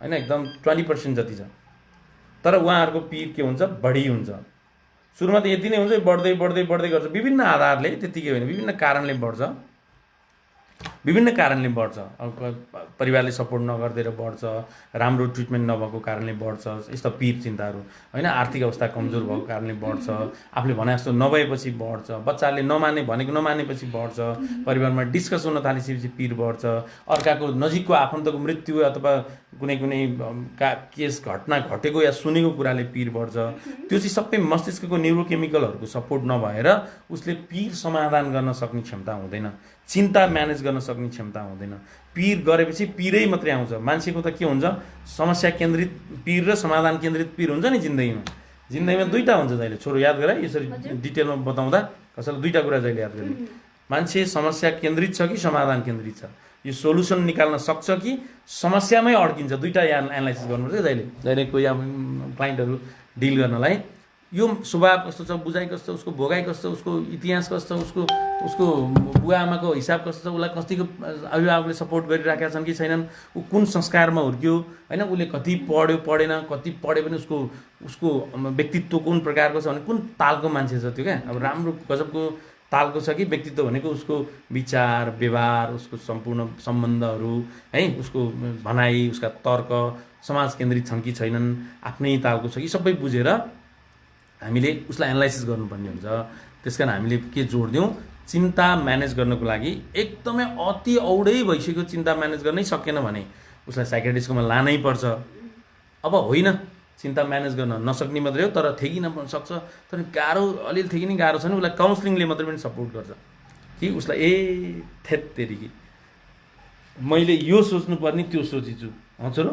होइन? एकदम 20% जति छ। तर उहाँहरूको पिर के हुन्छ, बढी हुन्छ। सुरुमा त यति नै हुन्छ, बढ्दै बढ्दै बढ्दै गर्छ, विभिन्न आधारले, त्यतिकै होइन, विभिन्न कारणले बढ्छ, विभिन्न कारणले बढ्छ। अब परिवारले सपोर्ट नगरिदिएर बढ्छ, राम्रो ट्रिटमेन्ट नभएको कारणले बढ्छ, यस्ता पिर चिन्ताहरू, होइन? आर्थिक अवस्था कमजोर भएको कारणले बढ्छ, आफूले भने जस्तो नभएपछि बढ्छ, बच्चाले भनेको नमानेपछि बढ्छ, परिवारमा डिस्कस हुन थालेपछि पिर बढ्छ, अर्काको नजिकको आफन्तको मृत्यु अथवा कुनै केस घटना घटेको या सुनेको कुराले पिर बढ्छ। त्यो चाहिँ सबै मस्तिष्कको न्युरोकेमिकलहरूको सपोर्ट नभएर उसले पिर समाधान गर्न सक्ने क्षमता हुँदैन, चिन्ता म्यानेज गर्न सक्ने क्षमता हुँदैन। पिर गरेपछि पिरै मात्रै आउँछ। मान्छेको त के हुन्छ, समस्या केन्द्रित पिर र समाधान केन्द्रित पिर हुन्छ नि जिन्दगीमा दुईवटा हुन्छ। जहिले छोरो याद गरे, यसरी डिटेलमा बताउँदा कसैलाई दुईवटा कुरा जहिले याद गर्ने, मान्छे समस्या केन्द्रित छ कि समाधान केन्द्रित छ, यो सोल्युसन निकाल्न सक्छ कि समस्यामै अड्किन्छ, दुईवटा एनालाइसिस गर्नुपर्छ। जहिले कोही अब क्लाइन्टहरू डिल गर्नलाई यो स्वभाव कस्तो छ, बुझाइ कस्तो, उसको भोगाइ कस्तो, उसको इतिहास कस्तो, उसको बुवा आमाको हिसाब कस्तो छ, उसलाई कतिको अभिभावकले सपोर्ट गरिराखेका छन् कि छैनन्, ऊ कुन संस्कारमा हुर्क्यो, होइन? उसले कति पढ्यो पढेन, कति पढ्यो भने उसको व्यक्तित्व कुन प्रकारको छ भने कुन तालको मान्छे छ त्यो, क्या? अब राम्रो गजबको तालको छ कि व्यक्तित्व भनेको उसको विचार व्यवहार, उसको सम्पूर्ण सम्बन्धहरू, है, उसको भनाइ, उसका तर्क समाज केन्द्रित छन् कि छैनन्, आफ्नै तालको छ कि, सबै बुझेर हामीले उसलाई एनालाइसिस गर्नुपर्ने हुन्छ। त्यसकारण हामीले के जोड दिउँ, चिन्ता म्यानेज गर्नको लागि एकदमै अति औडै भइसक्यो, चिन्ता म्यानेज गर्नै सकेन भने उसलाई साइकेट्रिस्टकोमा लानै पर्छ। अब होइन चिन्ता म्यानेज गर्न नसक्ने मात्रै हो, तर थेकिन सक्छ, तर गाह्रो, अलिअलि थेकिने गाह्रो छ भने उसलाई काउन्सिलिङले मात्रै पनि सपोर्ट गर्छ कि उसलाई थेत्तेरी मैले यो सोच्नुपर्ने त्यो सोचिछु, हजुर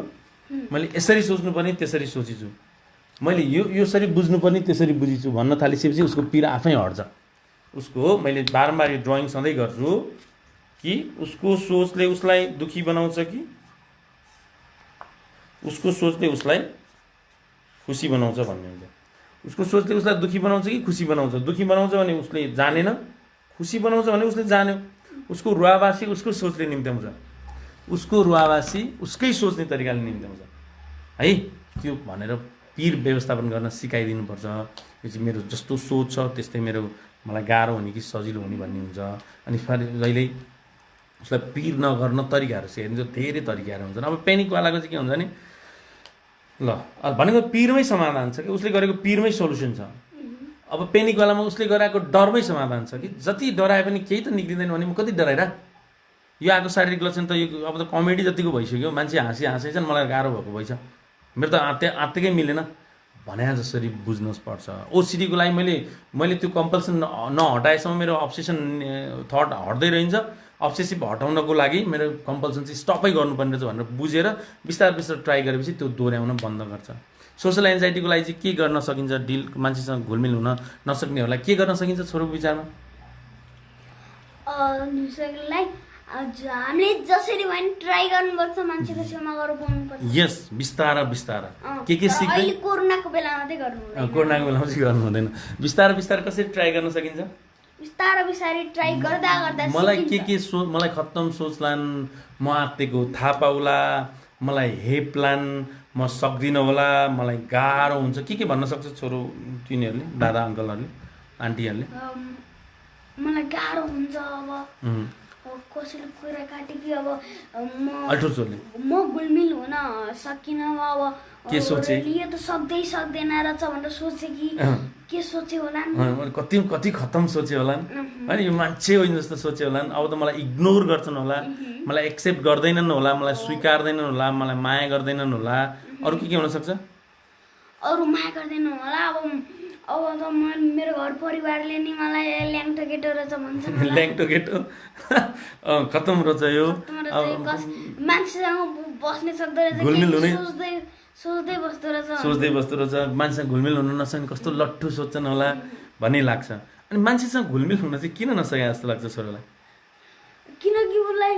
मैले यसरी सोच्नुपर्ने त्यसरी सोचिछु, मैले यसरी बुझ्नुपर्ने त्यसरी बुझिछु भन्न थालिसकेपछि उसको पीडा आफै हट्छ। उसको मैले बारम्बार यो ड्रइङ सधैँ गर्छु कि उसको सोचले उसलाई दुखी बनाउँछ कि उसको सोचले उसलाई खुसी बनाउँछ भन्ने हुन्छ। उसको सोचले उसलाई दुखी बनाउँछ कि खुसी बनाउँछ। दुखी बनाउँछ भने उसले जानेन, खुसी बनाउँछ भने उसले जान्यो। उसको रुवावासी उसको सोचले निम्त्याउँछ, उसको रुवावासी उसकै सोच्ने तरिकाले निम्त्याउँछ है। त्यो भनेर पीर व्यवस्थापन गर्न सिकाइदिनुपर्छ। यो चाहिँ मेरो जस्तो सोच छ त्यस्तै मेरो मलाई गाह्रो हुने कि सजिलो हुने भन्ने हुन्छ। अनि जहिले उसलाई पीर नगर्न तरिकाहरू सिकाइदिन्छ, धेरै तरिकाहरू हुन्छन्। अब पेनिकवालाको चाहिँ के हुन्छ नि, ल भनेको पीरमै समाधान छ कि उसले गरेको पीरमै सोल्युसन छ। अब पेनिकवालामा उसले गराएको डरमै समाधान छ कि जति डराए पनि केही त निक्लिँदैन भने म कति डराइरा। यो आएको शारीरिक लक्षण त यो अब त कमेडी जतिको भइसक्यो, मान्छे हाँसिछन् मलाई गाह्रो भएको भइछ, मेरो त आत्तिकै मिलेन भने जसरी बुझ्नुहोस् पर्छ। ओसिडीको लागि मैले त्यो कम्पल्सन नहटाएसम्म मेरो अब्सेसन थट हट्दै रहन्छ। अब्सेसिभ हटाउनको लागि मेरो कम्पल्सन चाहिँ स्टपै गर्नुपर्ने रहेछ भनेर बुझेर बिस्तारै बिस्तारै ट्राई गरेपछि त्यो दोहोऱ्याउन बन्द गर्छ। सोसल एन्जाइटीको लागि चाहिँ के गर्न सकिन्छ, डिल मान्छेसँग घुलमिल हुन नसक्नेहरूलाई के गर्न सकिन्छ छोरो विचारमा? हामीले जसरी भने ट्राई गर्नुपर्छ, मान्छेको छेउमा गएर बोल्नुपर्छ। यस, बिस्तारा बिस्तारा के सिक्दै कोरोनाको बेलामा चाहिँ गर्नु हुँदैन। कोरोनाको बेलामा चाहिँ गर्नु हुँदैन। बिस्तारा बिस्तारा कसरी ट्राई गर्न सकिन्छ? बिस्तारै बिस्तारै ट्राई गर्दा मलाई मलाई खत्तम सोच्लान्, म आत्तेको थाहा पाउला, मलाई हेप्लान्, म सक्दिनँ होला, मलाई गाह्रो हुन्छ, के भन्न सक्छ छोरो तिनीहरूले, दादा अङ्कलहरूले, आन्टीहरूले? मलाई गाह्रो हुन्छ, अब कसैले कुरा काटे कि अब म घुलमिल हुन सकिनँ, अब के सोचे यो त सक्दैन रहेछ भनेर सोचे कि के सोचे होला, कति खत्तम सोचे होला होइन, यो मान्छे होइन जस्तो सोचे होला। अब त मलाई इग्नोर गर्छन् होला, मलाई एक्सेप्ट गर्दैनन् होला, मलाई स्वीकार्दैनन् होला, मलाई माया गर्दैनन् होला, अरू के हुनसक्छ? अरू माया गर्दैन होला। अब त मेरो घर परिवारले नि मलाई ल्याङटो केटो रहेछ भन्छन्। ल्याङटो केटो खत्तम रहेछ, यो मान्छेसँग बस्नै सक्दो रहेछ, घुलमिल हुने सोच्दै बस्दो रहेछ सोच्दै बस्दो रहेछ, मान्छेसँग घुलमिल हुन नसक्ने कस्तो लट्ठु सोच्छन् होला भन्ने लाग्छ। अनि मान्छेसँग घुलमिल हुन चाहिँ किन नसके जस्तो लाग्छ छोरालाई? किनकि उसलाई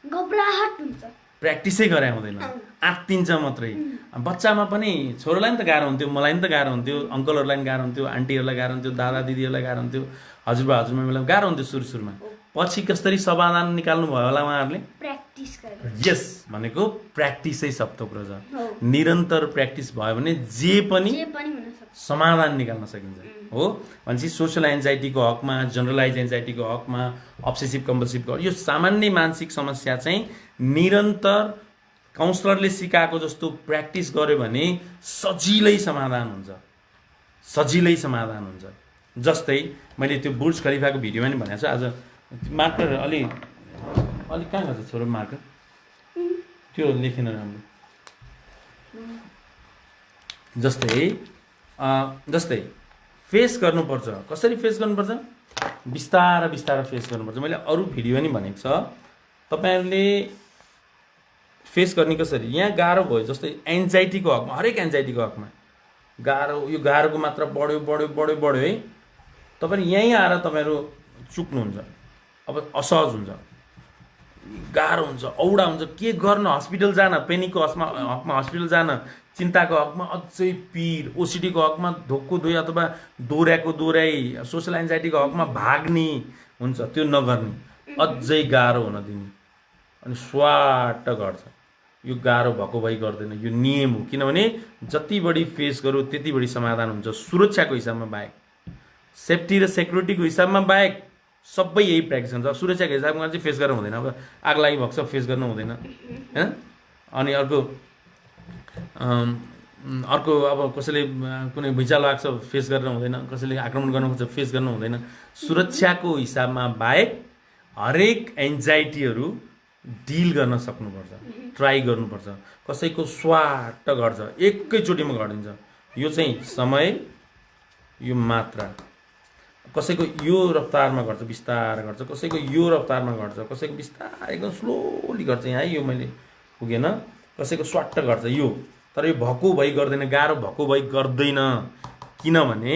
घबराहट हुन्छ। प्र्याक्टिसै गरे हुँदैन, आत्तिन्छ मात्रै। बच्चामा पनि छोरालाई नि त गाह्रो हुन्थ्यो, मलाई नि त गाह्रो हुन्थ्यो, अङ्कलहरूलाई नि गाह्रो हुन्थ्यो, आन्टीहरूलाई गाह्रो हुन्थ्यो, दादा दिदीहरूलाई गाह्रो हुन्थ्यो, हजुरबा हजुरमम्मीलाई गाह्रो हुन्थ्यो सुरुमा। पछि कसरी समाधान निकाल्नु भयो होला उहाँहरूले? प्र्याक्टिस गरेर। यस भनेको प्र्याक्टिसै सब थोक रहेछ। निरन्तर प्र्याक्टिस भयो भने जे पनि हुन सक्छ, समाधान निकाल्न सकिन्छ हो। भनेपछि सोसल एन्जाइटीको हकमा, जनरलाइज एन्जाइटीको हकमा, अब्सेसिभ कम्पल्सिभको यो सामान्य मानसिक समस्या चाहिँ निरन्तर काउन्सलरले सिकाएको जस्तो प्र्याक्टिस गर्यो भने सजिलै समाधान हुन्छ, सजिलै समाधान हुन्छ। जस्तै मैले त्यो बुर्ज खलिफाको भिडियोमा नि भनेको छु। आज मार्कर अलि कहाँ गएको छ छोरो मार्कर? त्यो लेखेन राम्रो। जस्तै फेस गर्नुपर्छ। कसरी फेस गर्नुपर्छ? बिस्तारा बिस्तारा फेस गर्नुपर्छ। मैले अरू भिडियो नि भनेको छ, तपाईँहरूले फेस गर्ने कसरी। यहाँ गाह्रो भयो, जस्तै एन्जाइटीको हकमा, हरेक एन्जाइटीको हकमा गाह्रो, यो गाह्रोको मात्रा बढ्यो बढ्यो बढ्यो बढ्यो है। तपाईँले यहीँ आएर तपाईँहरू चुक्नुहुन्छ, अब असहज हुन्छ, गाह्रो हुन्छ, औडा हुन्छ, के गर्न, हस्पिटल जान, पेनीको हकमा हस्पिटल जान, चिन्ताको हकमा अझै पिर, ओसिडीको हकमा धोक्को धोइ अथवा दोहोऱ्याई, सोसल एन्जाइटीको हकमा भाग्ने हुन्छ, त्यो नगर्ने, अझै गाह्रो हुन दिने, अनि स्वाट घट्छ। यो गाह्रो भएको भइ गर्दैन, यो नियम हो। किनभने जति बढी फेस गरौँ त्यति बढी समाधान हुन्छ, सुरक्षाको हिसाबमा बाहेक, सेफ्टी र सेक्युरिटीको हिसाबमा बाहेक सबै यही प्र्याक्टिस हुन्छ। सुरक्षाको हिसाबमा चाहिँ फेस गर्नु हुँदैन। अब आग लागि भएको छ फेस गर्नु हुँदैन होइन। अनि अर्को अब कसैले कुनै भुइँचालो आएको छ फेस गर्न हुँदैन, कसैले आक्रमण गर्नु खोज्छ फेस गर्नु हुँदैन। सुरक्षाको हिसाबमा बाहेक हरेक एन्जाइटीहरू डिल गर्न सक्नुपर्छ, ट्राई गर्नुपर्छ। कसैको स्वाट घट्छ, एकैचोटिमा घटिन्छ, यो चाहिँ समय, यो मात्रा। कसैको यो रफ्तारमा घट्छ, बिस्तारै घट्छ, कसैको यो रफ्तारमा घट्छ, कसैको बिस्तारै एकदम स्लोली घट्छ। यहाँ यो मैले पुगेन, कसैको स्वाट्ट घट्छ यो। तर यो भक्कु भइ गर्दैन, गाह्रो भक्कु भइ गर्दैन। किनभने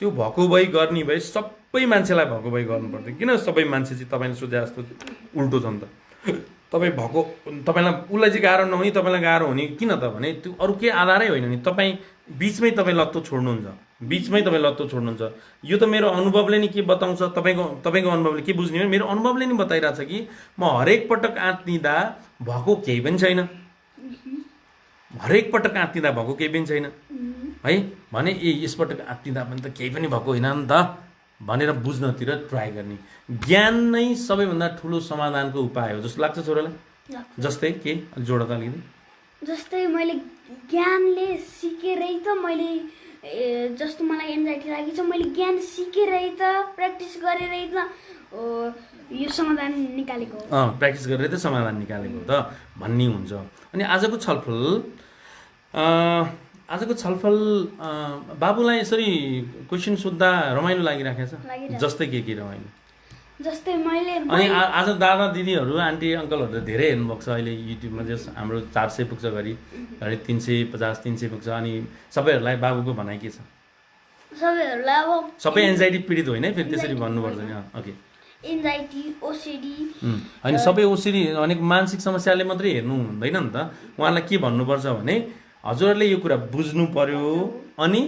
त्यो भक्कु भइ गर्ने भए सबै मान्छेलाई भक्कु भइ गर्नुपर्थ्यो। किन सबै मान्छे चाहिँ तपाईँले सोचे जस्तो उल्टो छ नि त? तपाईँलाई उसलाई चाहिँ गाह्रो नहुने, तपाईँलाई गाह्रो हुने किन त? भने त्यो अरू केही आधारै होइन नि, तपाईँ बिचमै तपाईँ लत्तो छोड्नुहुन्छ, बिचमै तपाईँ लत्तो छोड्नुहुन्छ। यो त मेरो अनुभवले नि के बताउँछ, तपाईँको अनुभवले के बुझ्ने हो? मेरो अनुभवले नि बताइरहेछ कि म हरेक पटक आँत्तिँदा भएको केही पनि छैन, हरेक पटक आँत्तिँदा भएको केही पनि छैन है। भने यसपटक आँत्तिँदा पनि त केही पनि भएको होइन नि त भनेर बुझ्नतिर ट्राई गर्ने। ज्ञान नै सबैभन्दा ठुलो समाधानको उपाय हो जस्तो लाग्छ छोरालाई? जस्तै के जोड त अलिकति? जस्तै मैले ज्ञानले सिकेरै त मैले जस्तो मलाई एन्जाइटी लागेको छ, मैले ज्ञान सिकेरै त प्र्याक्टिस गरेरै त यो समाधान निकालेको हो। प्र्याक्टिस गरेरै त समाधान निकालेको हो त भन्ने हुन्छ। अनि आजको छलफल बाबुलाई यसरी क्वेसन सोद्धा रमाइलो लागिराखेको छ? जस्तै के रमाइलो? जस्तै मैले अनि आज दादा दिदीहरू, आन्टी अङ्कलहरू धेरै हेर्नुभएको छ अहिले युट्युबमा। जस हाम्रो 400 पुग्छ, घरि 350 300 पुग्छ। अनि सबैहरूलाई बाबुको भनाइ के छ? सबैहरूलाई अब सबै एन्जाइटी पीडित होइन है, फेरि त्यसरी भन्नुपर्छ नि। ओके, एन्जाइटी, ओसिडी होइन, सबै ओसिडी भनेको मानसिक समस्याले मात्रै हेर्नु हुँदैन नि त। उहाँलाई के भन्नुपर्छ भने हजुरहरूले यो कुरा बुझ्नु पर्यो अनि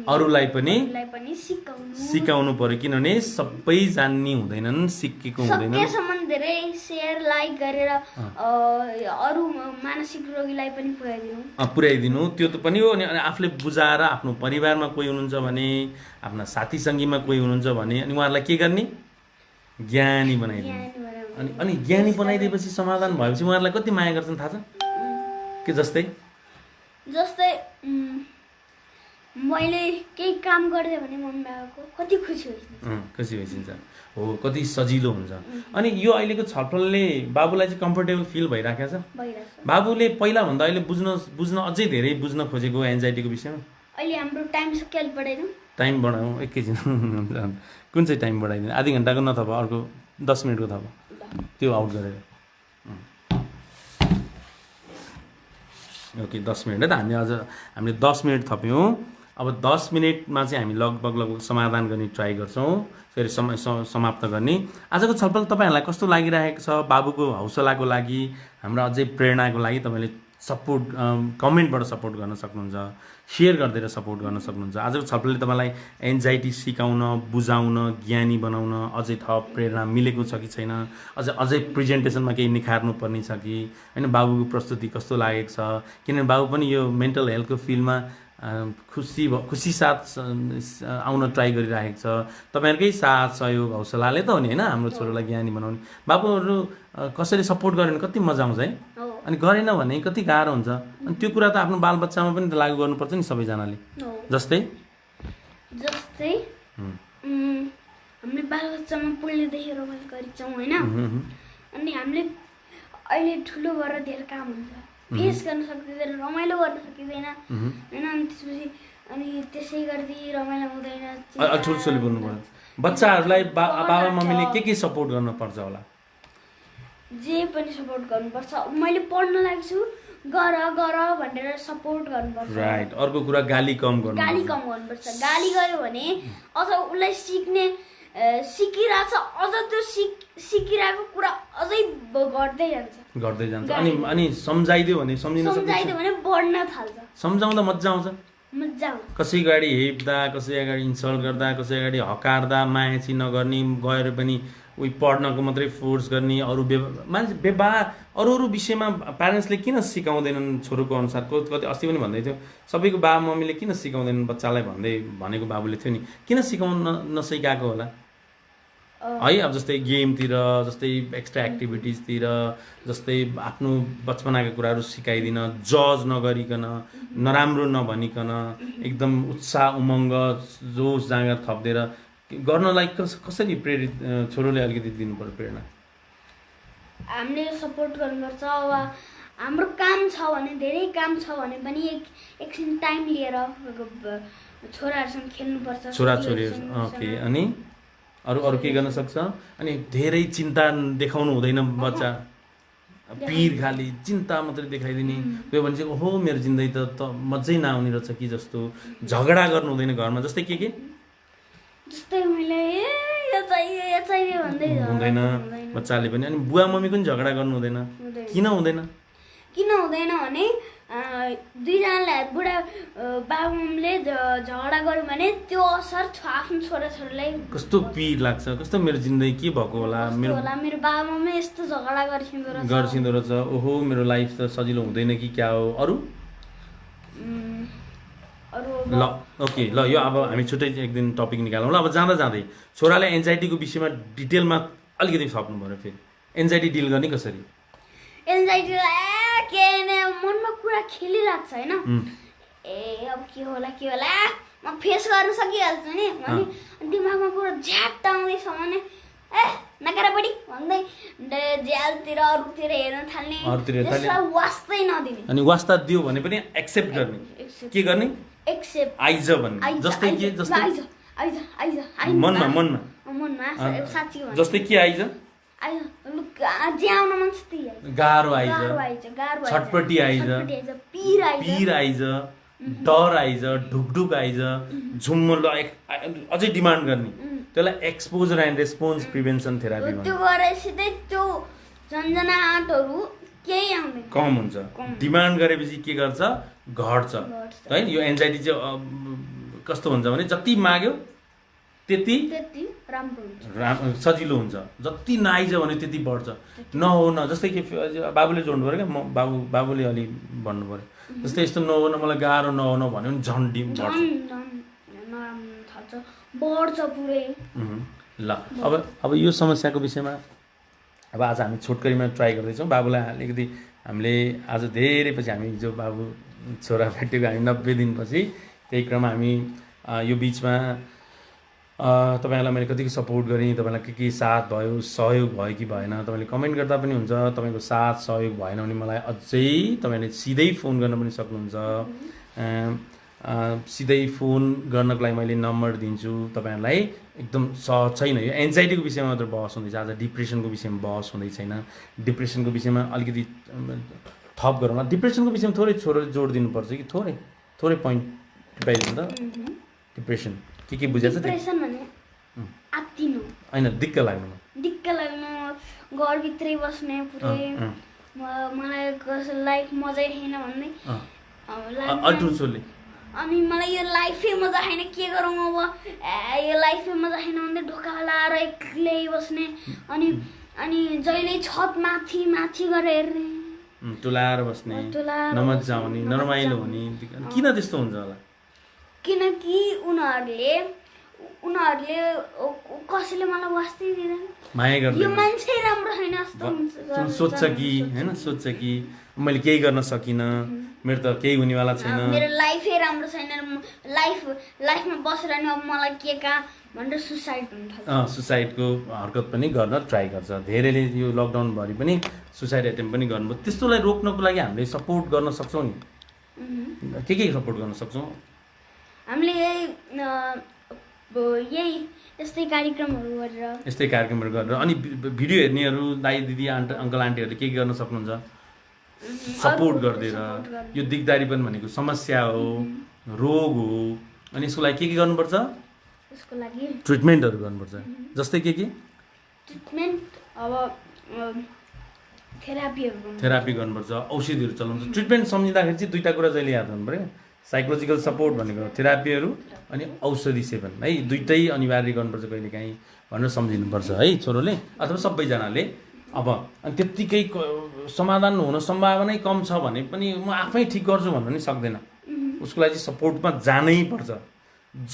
अरूलाई पनि सिकाउनु पर्यो। किनभने सबै जान्ने हुँदैनन्, सिकेको हुँदैन। सकेसम्म धेरै सेयर लाइक गरेर अरू मानसिक रोगीलाई पनि पुर्याइदिनु त्यो त पनि हो। अनि आफूले बुझाएर आफ्नो परिवारमा कोही हुनुहुन्छ भने, आफ्ना साथी सङ्गीमा कोही हुनुहुन्छ भने, अनि उहाँहरूलाई के गर्ने? ज्ञानी बनाइदिनु। अनि ज्ञानी बनाइदिएपछि समाधान भएपछि उहाँहरूलाई कति माया गर्छन् थाहा छ के? जस्तै मैले केही काम गर्दै भने मम्मीको कति खुसी भइसिन्छ हो, कति सजिलो हुन्छ। अनि यो अहिलेको छलफलले बाबुलाई चाहिँ कम्फर्टेबल फिल भइराखेको छ। बाबुले पहिलाभन्दा अहिले बुझ्न अझै धेरै बुझ्न खोजेको एन्जाइटीको विषयमा। अहिले हाम्रो टाइम सक्यो, अलि बढाइदिउँ। टाइम बढाउँ एकैछिन। कुन चाहिँ टाइम बढाइदिनु? आधी घन्टाको नथप, अर्को 10 मिनटको थप, त्यो आउट गरेर। ओके 10 मिनट है त हामीले 10 मिनट थप्यौँ। अब 10 मिनटमा चाहिँ हामी लगभग समाधान गर्ने ट्राई गर्छौँ, फेरि समाप्त गर्ने। आजको छलफल तपाईँहरूलाई कस्तो लागिरहेको छ? बाबुको हौसलाको लागि, हाम्रो अझै प्रेरणाको लागि तपाईँले सपोर्ट कमेन्टबाट सपोर्ट गर्न सक्नुहुन्छ, सेयर गरिदिएर सपोर्ट गर्न सक्नुहुन्छ। आजको छलफलले तपाईँलाई एन्जाइटी सिकाउन, बुझाउन, ज्ञानी बनाउन अझै थप प्रेरणा मिलेको छ कि छैन? अझै प्रेजेन्टेसनमा केही निखार्नु पर्ने छ कि होइन? बाबुको प्रस्तुति कस्तो लागेको छ? किनभने बाबु पनि यो मेन्टल हेल्थको फिल्डमा खुसी साथ आउन ट्राई गरिरहेको छ। तपाईँहरूकै साथ सहयोग हौसलाले त हो नि होइन हाम्रो छोरालाई ज्ञानी बनाउने। बाबुहरू कसैले सपोर्ट गर्यो भने कति मजा आउँछ है, अनि गरेन भने कति गाह्रो हुन्छ। अनि त्यो कुरा त आफ्नो बालबच्चामा पनि त लागू गर्नुपर्छ नि सबैजनाले। जस्तै हामीले बालबच्चामा पढ्नेदेखि रमाइलो गरिन्छौँ होइन, अनि हामीले अहिले ठुलो भएर धेरै काम हुन्छ, फेस गर्न सकिँदैन, रमाइलो गर्न सकिँदैन होइन। अनि त्यसपछि अनि त्यसै गर्दै रमाइलो हुँदैन। ठुल्छोले बोल्नु पर्यो। बच्चाहरूलाई बाबा मम्मीले के सपोर्ट गर्नुपर्छ होला? जे पनि सपोर्ट गर्नुपर्छ। मैले पढ्न लाग्छु गर भनेर सपोर्ट गर्नुपर्छ। राइट। अर्को कुरा गाली कम गर्नुपर्छ। गाली गर्यो भने अझ उसलाई सिकिरहेछ, अझ त्यो सिकिरहेको कुरा अझै गर्दै जान्छ। अनि सम्झाइदियो भने भने बढ्न थाल्छ। सम्झाउँदा मजा आउँछ। कसै अगाडि हेप्दा, कसै अगाडि इन्सल्ट गर्दा, कसै अगाडि हकार्दा, मायाची नगर्ने, गएर पनि उही पढ्नको मात्रै फोर्स गर्ने, अरू मान्छे व्यवहार अरू विषयमा प्यारेन्ट्सले किन सिकाउँदैनन् छोरोको अनुसार? कति अस्ति पनि भन्दै थियो सबैको बाबा मम्मीले किन सिकाउँदैनन् बच्चालाई भनेको बाबुले थियो नि। किन सिकाउन नसिकाएको होला है? अब जस्तै गेमतिर, जस्तै एक्स्ट्रा एक्टिभिटिजतिर, जस्तै आफ्नो बचपनाका कुराहरू सिकाइदिन, जज नगरिकन, नराम्रो नभनिकन, एकदम उत्साह उमङ्ग जोस जाँगर थपिदिएर गर्नलाई कसरी प्रेरित छोरोले अलिकति दिनु पर्यो प्रेरणा? हामीले सपोर्ट गर्नुपर्छ। अब हाम्रो काम छ भने, धेरै काम छ भने पनि एकछिन टाइम लिएर छोराहरूसँग खेल्नुपर्छ। छोराछोरीहरू ओके। अनि अरू के गर्न सक्छ? अनि धेरै चिन्ता देखाउनु हुँदैन। बच्चा पिर खाली चिन्ता मात्रै देखाइदिने, त्यो भने चाहिँ ओहो मेरो जिन्दगी त मजै नआउने रहेछ कि जस्तो। झगडा गर्नु हुँदैन घरमा। जस्तै जस्तै मैले यो चाहियो भन्दै हुँदैन बच्चाले पनि। अनि बुवा मम्मी पनि झगडा गर्नु हुँदैन। किन हुँदैन भने दुईजनाले बुढा बाबुले झगडा गर्यो भने त्यो असर आफ्नो छोराछोरीलाई कस्तो पिर लाग्छ, कस्तो मेरो जिन्दगी के भएको होला, मेरो बाबा मम्मी यस्तो झगडा गर्छिँदो रहेछ, ओहो मेरो लाइफ त सजिलो हुँदैन कि क्या हो। अरू ल ओके ल यो अब हामी छुट्टै एक दिन टपिक निकालौँ ल। अब जाँदै छोराले एन्जाइटीको विषयमा डिटेलमा अलिकति थप्नु पऱ्यो। फेरि एन्जाइटी डिल गर्ने कसरी? एन्जाइटी के मनमा कुरा खेलिरहेको छ होइन, अब के होला म फेस गर्न सकिहाल्छु नि भने दिमागमा कुरा झ्याट आउँदैछ भने नकारापट्टि भन्दै झ्यालतिर अरूतिर हेर्न थाल्ने, त्यसलाई वास्तै नदिने। अनि वास्ता दियो भने पनि एक्सेप्ट गर्ने। के गर्ने? एक्सेप्ट आइज भन्ने। जस्तै मनमा साँच्ची भन्नु। जस्तै के आइज? आउन मन छ गाह्रो आइज, छटपटी आइज, पिर आइज, डर आइज, ढुकढुक आइज, झुम्म अझै डिमान्ड गर्ने। त्यसलाई exposure and response prevention therapy भन्छ। त्यो गरेपछि चाहिँ त्यो झन्झनाहटहरू केही आउँदैन, कम हुन्छ। डिमान्ड गरेपछि के गर्छ? घट्छ है। यो एन्जाइटी चाहिँ कस्तो हुन्छ भने जति माग्यो त्यति सजिलो हुन्छ, जति नआइज भने त्यति बढ्छ। नहो न जस्तै कि बाबुले जोड्नु पऱ्यो क्या, बाबुले अलि भन्नु पऱ्यो जस्तै यस्तो नहो न मलाई गाह्रो नहो न भन्यो भने झन् डिम बढ्छ पुरै। ल अब यो समस्याको विषयमा अब आज हामी छोटकरीमा ट्राई गर्दैछौँ। बाबुलाई अलिकति हामीले आज धेरै पछि हामी जो बाबु छोरा भेटेको हामी 90 दिनपछि, त्यही क्रममा हामी यो बिचमा तपाईँहरूलाई मैले कतिको सपोर्ट गरेँ, तपाईँलाई के साथ भयो, सहयोग भयो कि भएन, तपाईँले कमेन्ट गर्दा पनि हुन्छ। तपाईँको साथ सहयोग भएन भने मलाई अझै तपाईँले सिधै फोन गर्न पनि सक्नुहुन्छ। सिधै फोन गर्नको लागि मैले नम्बर दिन्छु तपाईँहरूलाई। एकदम सहज छैन, यो एन्जाइटीको विषयमा मात्र बहस हुँदैछ आज, डिप्रेसनको विषयमा बहस हुँदै छैन। डिप्रेसनको विषयमा अलिकति थप गरौँला डिप्रेसनको विषयमा थोरै जोड दिनुपर्छ कि थोरै पोइन्ट पाइदिनु त डिप्रेसन के बुझाएको छ डिप्रेसन भने आत्तिनु होइन दिक्क लाग्नु घरभित्रै बस्ने पुरै मलाई लाइफ मजै छैन भन्ने अल्टुसोले अनि मलाई यो लाइफै मजा छैन के गरौँ अब यो लाइफै मजा छैन भन्दै ढोका लाएर एक्लै बस्ने अनि जहिले छत माथि गरेर हेर्ने टुलाएर बस्ने नमजा आउने नरमाइलो हुने किन त्यस्तो हुन्छ होला किनकि उनीहरूले कसैले मलाई बस्दै दिँदैन माया गर्दैन यो मान्छे राम्रो छैन जस्तो सोच्छ कि मैले केही गर्न सकिनँ मेरो त केही हुनेवाला छैन मेरो लाइफै राम्रो छैन लाइफमा बसेर नि अब मलाई के कहाँ भनेर सुसाइड हुन थाल्छ सुसाइडको हरकत पनि गर्न ट्राई गर्छ धेरैले यो लकडाउनभरि पनि सुसाइड एटेम्प पनि गर्नुभयो त्यस्तोलाई रोक्नको लागि हामीले सपोर्ट गर्न सक्छौँ नि के सपोर्ट गर्न सक्छौँ हामीले यही यस्तै कार्यक्रमहरू गरेर अनि भिडियो हेर्नेहरू दाइ दिदी अङ्कल आन्टीहरूले के गर्न सक्नुहुन्छ सपोर्ट गरिदिएर यो दिगदारीपन भनेको समस्या हो रोग हो अनि यसको लागि के गर्नुपर्छ यसको लागि ट्रिटमेन्टहरू गर्नुपर्छ जस्तै के ट्रिटमेन्ट अब थेरापी गर्नुपर्छ औषधिहरू चलाउनुपर्छ ट्रिटमेन्ट सम्झिँदाखेरि चाहिँ दुईवटा कुरा जहिले याद गर्नु पऱ्यो साइकोलोजिकल सपोर्ट भनेको थेरापीहरू अनि औषधि सेवन है दुइटै अनिवार्य गर्नुपर्छ कहिलेकाहीँ भनेर सम्झिनुपर्छ है छोरोले अथवा सबैजनाले अब अनि त्यत्तिकै समाधान हुन सम्भावनै कम छ भने पनि म आफै ठिक गर्छु भन्नु पनि सक्दैन उसको लागि सपोर्टमा जानै पर्छ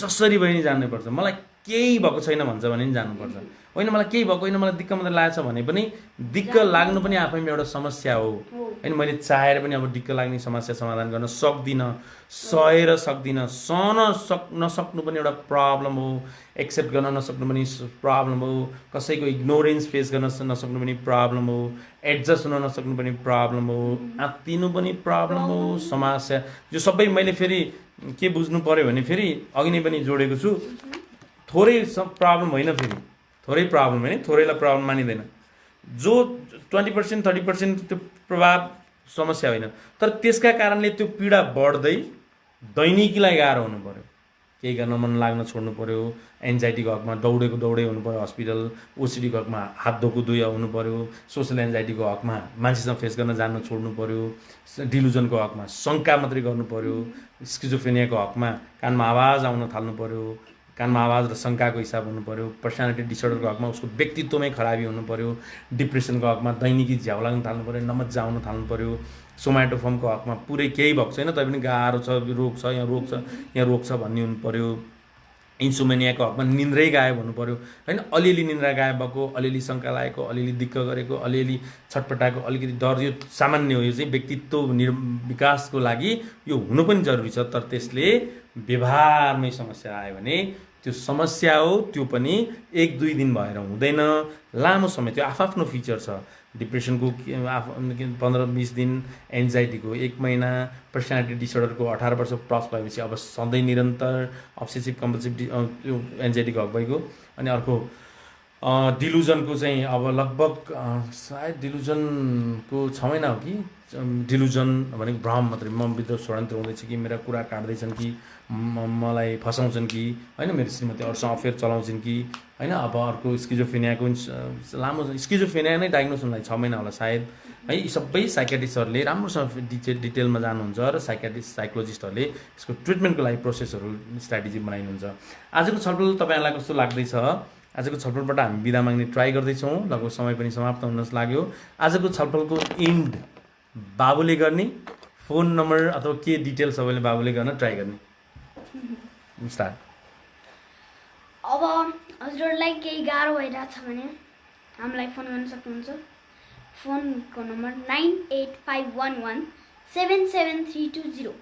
जसरी भए नि जानुपर्छ मलाई केही भएको छैन भन्छ भने नि जानुपर्छ होइन मलाई केही भएको होइन मलाई दिक्क मात्रै लागेको छ भने पनि दिक्क लाग्नु पनि आफैमा एउटा समस्या हो होइन मैले चाहेर पनि अब दिक्क लाग्ने समस्या समाधान गर्न सक्दिनँ सहेर सक्दिनँ नसक्नु पनि एउटा प्रब्लम हो एक्सेप्ट गर्न नसक्नु पनि प्रब्लम हो कसैको इग्नोरेन्स फेस गर्न नसक्नु पनि प्रब्लम हो एडजस्ट हुन नसक्नु पनि प्रब्लम हो आत्तिनु पनि प्रब्लम हो समस्या यो सबै मैले फेरि के बुझ्नु पर्यो भने फेरि अघि नै पनि जोडेको छु थोरै प्रब्लम होइन फेरि थोरै प्रब्लम होइन थोरैलाई प्रब्लम मानिँदैन जो 20% 30% त्यो प्रभाव समस्या होइन तर त्यसका कारणले त्यो पीडा बढ्दै दैनिकीलाई गाह्रो हुनु पर्यो केही गर्न मन लाग्न छोड्नु पर्यो एन्जाइटीको हकमा दौडै हुनु पर्यो हस्पिटल ओसिडीको हकमा हात धोको दुई हुनु पर्यो सोसल एन्जाइटीको हकमा मान्छेसँग फेस गर्न जान्न छोड्नु पर्यो डिलुजनको हकमा शङ्का मात्रै गर्नु पर्यो स्किजोफ्रेनियाको हकमा कानमा आवाज आउन थाल्नु पर्यो कानमा आवाज र शङ्काको हिसाब हुनु पर्यो पर्सनालिटी डिसअर्डरको हकमा उसको व्यक्तित्वमै खराबी हुनु पर्यो डिप्रेसनको हकमा दैनिकी झ्याउ लाग्न थाल्नु पर्यो नमजा आउन थाल्नु पर्यो सोमाटोफर्मको हकमा पुरै केही भएको छैन तैपनि गाह्रो छ रोग छ यहाँ रोग छ भन्ने हुनु पर्यो इन्सोमेनियाको हकमा निन्द्रै गायब हुनु पर्यो होइन अलिअलि निन्द्रा गायब भएको अलिअलि शङ्का लागेको अलिअलि दिक्क गरेको अलिअलि छटपटाएको अलिकति डर यो सामान्य हो यो चाहिँ व्यक्तित्व विकासको लागि यो हुनु पनि जरुरी छ तर त्यसले व्यवहारमै समस्या आयो भने त्यो समस्या हो त्यो पनि 1-2 दिन भएर हुँदैन लामो समय त्यो आफ्नो फिचर छ डिप्रेसनको 15-20 दिन एन्जाइटीको 1 महिना पर्सनालिटी डिसअर्डरको 18 वर्ष क्रस भएपछि अब सधैँ निरन्तर अब्सेसिभ कम्पल्सिभ त्यो एन्जाइटीको हक भइगयो अनि अर्को डिलुजनको चाहिँ अब लगभग सायद डिलुजनको 6 महिना हो कि डिलुजन भनेको भ्रम मात्रै म विद्रोह षड्यन्त्र हुँदैछ कि मेरा कुरा काट्दैछन् कि मलाई फसाउँछन् कि होइन मेरो श्रीमती अरूसँग अफेयर चलाउँछन् कि होइन अब अर्को स्किजोफ्रेनियाको लामो स्किजोफ्रेनिया नै डायग्नोस हुनलाई 6 महिना होला सायद है यी सबै साइकेट्रिस्टहरूले राम्रोसँग डिटेलमा जानुहुन्छ र साइकोलोजिस्टहरूले यसको ट्रिटमेन्टको लागि प्रोसेसहरू स्ट्राटेजी बनाइनुहुन्छ आजको छलफल तपाईँहरूलाई कस्तो लाग्दैछ आजको छलफलबाट हामी बिदा माग्ने ट्राई गर्दैछौँ लगभग समय पनि समाप्त हुन लाग्यो आजको छलफलको इन्ड बाबुले गर्ने फोन नम्बर अथवा के डिटेल सबैले बाबुले गर्न ट्राई गर्ने स्टार्ट अब हजुरहरूलाई केही गाह्रो भइरहेछ भने हामीलाई फोन गर्न सक्नुहुन्छ फोनको नम्बर 9851177320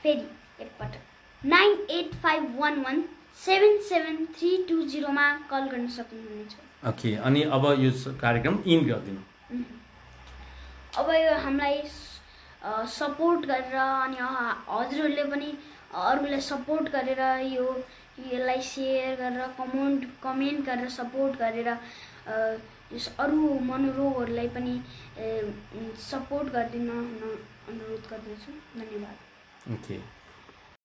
फेरि एकपटक 9851177320 मा कल गर्न सक्नुहुनेछ ओके अनि अब यो कार्यक्रम इन्ड गरिदिनु अब यो हामीलाई सपोर्ट गरेर अनि हजुरहरूले पनि अरूलाई सपोर्ट गरेर यो यसलाई सेयर गरेर कमेन्ट गरेर सपोर्ट गरेर यस अरू मनोरोगहरूलाई पनि सपोर्ट गरिदिन हुन अनुरोध गर्दछु। धन्यवाद। ओके